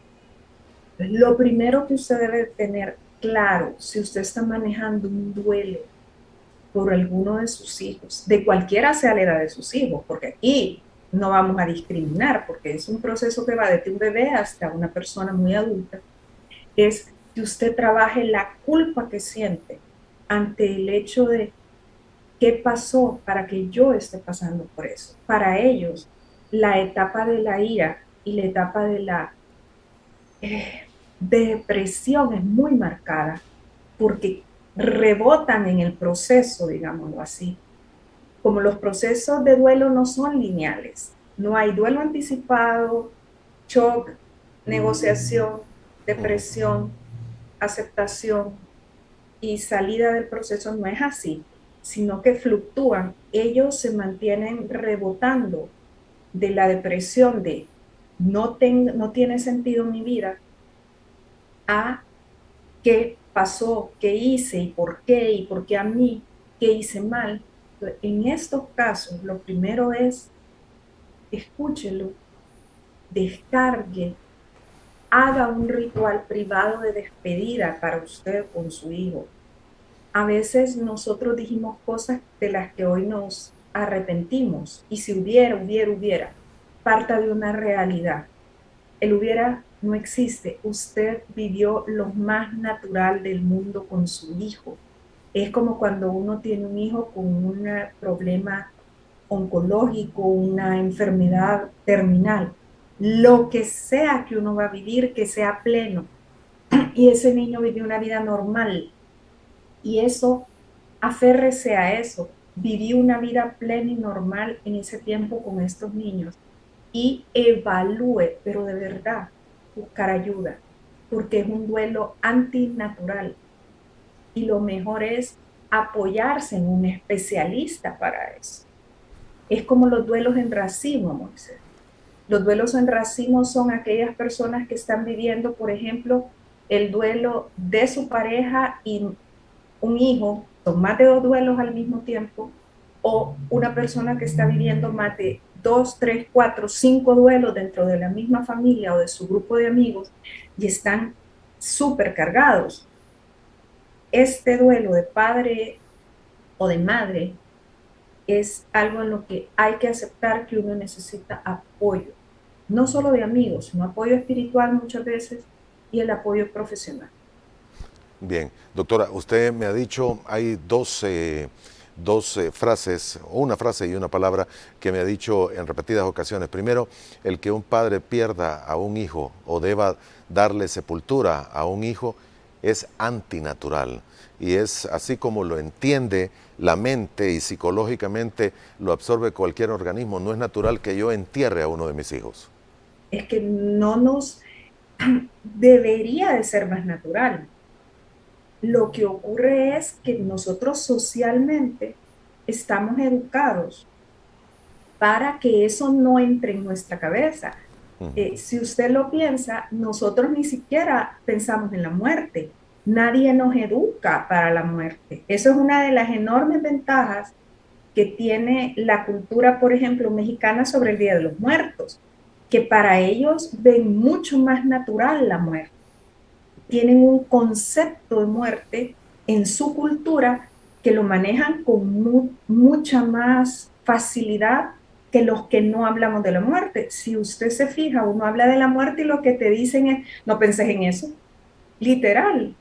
Lo primero que usted debe tener claro, si usted está manejando un duelo por alguno de sus hijos, de cualquiera sea la edad de sus hijos, porque aquí no vamos a discriminar, porque es un proceso que va desde un bebé hasta una persona muy adulta, es que usted trabaje la culpa que siente ante el hecho de qué pasó para que yo esté pasando por eso. Para ellos, la etapa de la ira y la etapa de la depresión es muy marcada, porque rebotan en el proceso, digámoslo así. Como los procesos de duelo no son lineales, no hay duelo anticipado, shock, negociación, depresión, aceptación y salida del proceso, no es así, sino que fluctúan. Ellos se mantienen rebotando de la depresión de no tiene sentido mi vida a qué pasó, qué hice y por qué a mí, qué hice mal. En estos casos, lo primero es escúchelo, descargue, haga un ritual privado de despedida para usted con su hijo. A veces nosotros dijimos cosas de las que hoy nos arrepentimos. Y si hubiera, parta de una realidad. El hubiera no existe. Usted vivió lo más natural del mundo con su hijo. Es como cuando uno tiene un hijo con un problema oncológico, una enfermedad terminal. Lo que sea que uno va a vivir, que sea pleno. Y ese niño vivió una vida normal. Y eso, aférrese a eso. Viví una vida plena y normal en ese tiempo con estos niños. Y evalúe, pero de verdad, buscar ayuda, porque es un duelo antinatural. Y lo mejor es apoyarse en un especialista para eso. Es como los duelos en racimo, Moisés. Los duelos en racimo son aquellas personas que están viviendo, por ejemplo, el duelo de su pareja y un hijo, son más de 2 duelos al mismo tiempo, o una persona que está viviendo más de 2, 3, 4, 5 duelos dentro de la misma familia o de su grupo de amigos y están súper cargados. Este duelo de padre o de madre es algo en lo que hay que aceptar que uno necesita apoyo, no solo de amigos, sino apoyo espiritual muchas veces y el apoyo profesional. Bien, doctora, usted me ha dicho, hay dos frases, o una frase y una palabra que me ha dicho en repetidas ocasiones. Primero, el que un padre pierda a un hijo o deba darle sepultura a un hijo es antinatural. Y es así como lo entiende la mente y psicológicamente lo absorbe cualquier organismo. No es natural que yo entierre a uno de mis hijos. Es que no nos debería de ser más natural. Lo que ocurre es que nosotros socialmente estamos educados para que eso no entre en nuestra cabeza. Si usted lo piensa, nosotros ni siquiera pensamos en la muerte. Nadie nos educa para la muerte. Eso es una de las enormes ventajas que tiene la cultura, por ejemplo, mexicana sobre el Día de los Muertos, que para ellos ven mucho más natural la muerte. Tienen un concepto de muerte en su cultura que lo manejan con mucha más facilidad que los que no hablamos de la muerte. Si usted se fija, uno habla de la muerte y lo que te dicen es, no penses en eso. Literal,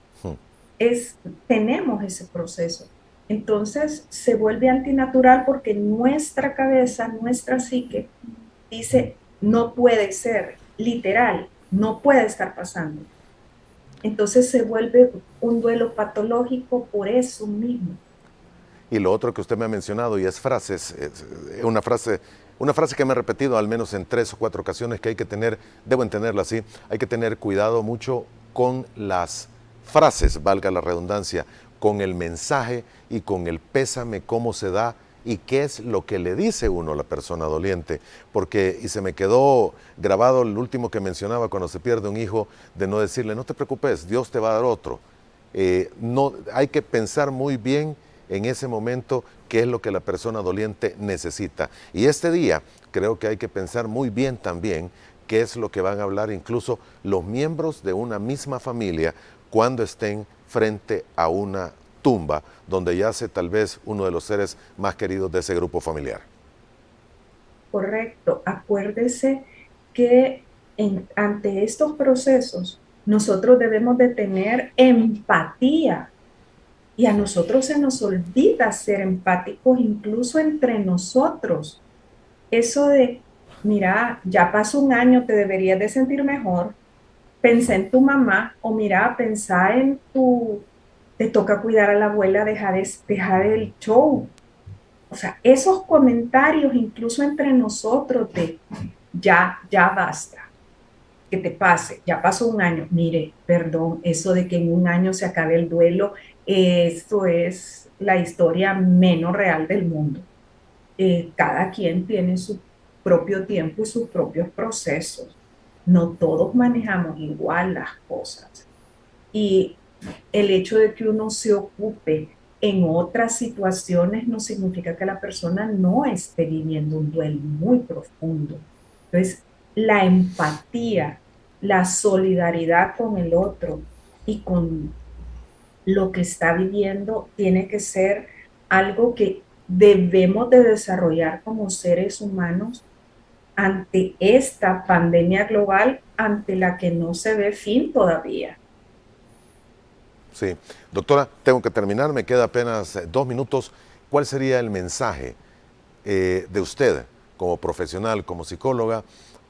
tenemos ese proceso. Entonces se vuelve antinatural porque nuestra cabeza, nuestra psique, dice, no puede ser, literal, no puede estar pasando. Entonces se vuelve un duelo patológico por eso mismo. Y lo otro que usted me ha mencionado, y es frases, una frase que me he repetido al menos en 3 o 4 ocasiones, que hay que tener, debo entenderla así, hay que tener cuidado mucho con las frases, valga la redundancia, con el mensaje y con el pésame, cómo se da y qué es lo que le dice uno a la persona doliente. Porque, y se me quedó grabado el último que mencionaba cuando se pierde un hijo, de no decirle, no te preocupes, Dios te va a dar otro. No, hay que pensar muy bien en ese momento qué es lo que la persona doliente necesita. Y este día creo que hay que pensar muy bien también qué es lo que van a hablar incluso los miembros de una misma familia cuando estén frente a una tumba donde yace tal vez uno de los seres más queridos de ese grupo familiar. Correcto. Acuérdese que ante estos procesos nosotros debemos de tener empatía. Y a nosotros se nos olvida ser empáticos incluso entre nosotros. Eso de, mira, ya pasó un año, te deberías de sentir mejor. Pensé en tu mamá o mira, pensá en tu te toca cuidar a la abuela, dejar el show. O sea, esos comentarios, incluso entre nosotros, de ya basta, que te pase, ya pasó un año. Mire, perdón, eso de que en un año se acabe el duelo, esto es la historia menos real del mundo. Cada quien tiene su propio tiempo y sus propios procesos. No todos manejamos igual las cosas. Y el hecho de que uno se ocupe en otras situaciones no significa que la persona no esté viviendo un duelo muy profundo. Entonces, la empatía, la solidaridad con el otro y con lo que está viviendo tiene que ser algo que debemos de desarrollar como seres humanos ante esta pandemia global ante la que no se ve fin todavía. Sí. Doctora, tengo que terminar, me queda apenas 2 minutos. ¿Cuál sería el mensaje de usted como profesional, como psicóloga,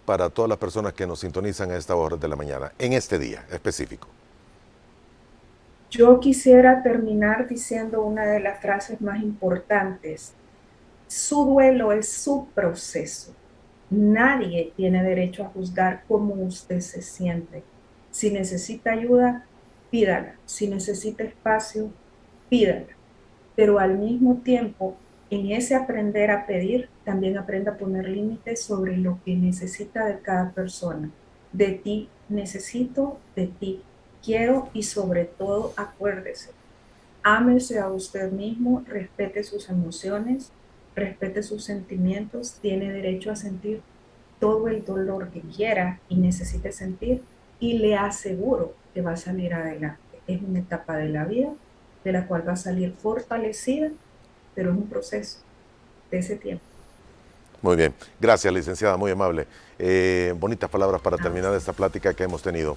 para todas las personas que nos sintonizan a esta hora de la mañana, en este día específico? Yo quisiera terminar diciendo una de las frases más importantes. Su duelo es su proceso. Nadie tiene derecho a juzgar cómo usted se siente. Si necesita ayuda, pídala. Si necesita espacio, pídala. Pero al mismo tiempo, en ese aprender a pedir, también aprenda a poner límites sobre lo que necesita de cada persona. De ti necesito, de ti quiero y sobre todo acuérdese, ámese a usted mismo, respete sus emociones, respete sus sentimientos, tiene derecho a sentir todo el dolor que quiera y necesite sentir y le aseguro que va a salir adelante. Es una etapa de la vida de la cual va a salir fortalecida, pero es un proceso de ese tiempo. Muy bien, gracias licenciada, muy amable. Bonitas palabras para terminar esta plática que hemos tenido.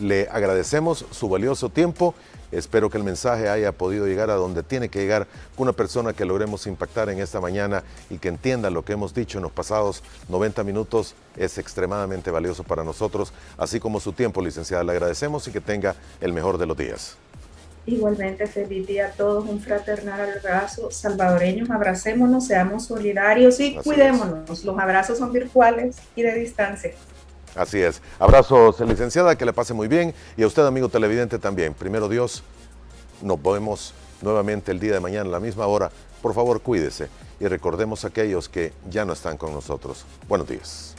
Le agradecemos su valioso tiempo, espero que el mensaje haya podido llegar a donde tiene que llegar, con una persona que logremos impactar en esta mañana y que entienda lo que hemos dicho en los pasados 90 minutos es extremadamente valioso para nosotros, así como su tiempo, licenciada. Le agradecemos y que tenga el mejor de los días. Igualmente, feliz día a todos, un fraternal abrazo. Salvadoreños, abracémonos, seamos solidarios y cuidémonos. Los abrazos son virtuales y de distancia. Así es. Abrazos, licenciada, que le pase muy bien. Y a usted, amigo televidente, también. Primero Dios, nos vemos nuevamente el día de mañana a la misma hora. Por favor, cuídese y recordemos a aquellos que ya no están con nosotros. Buenos días.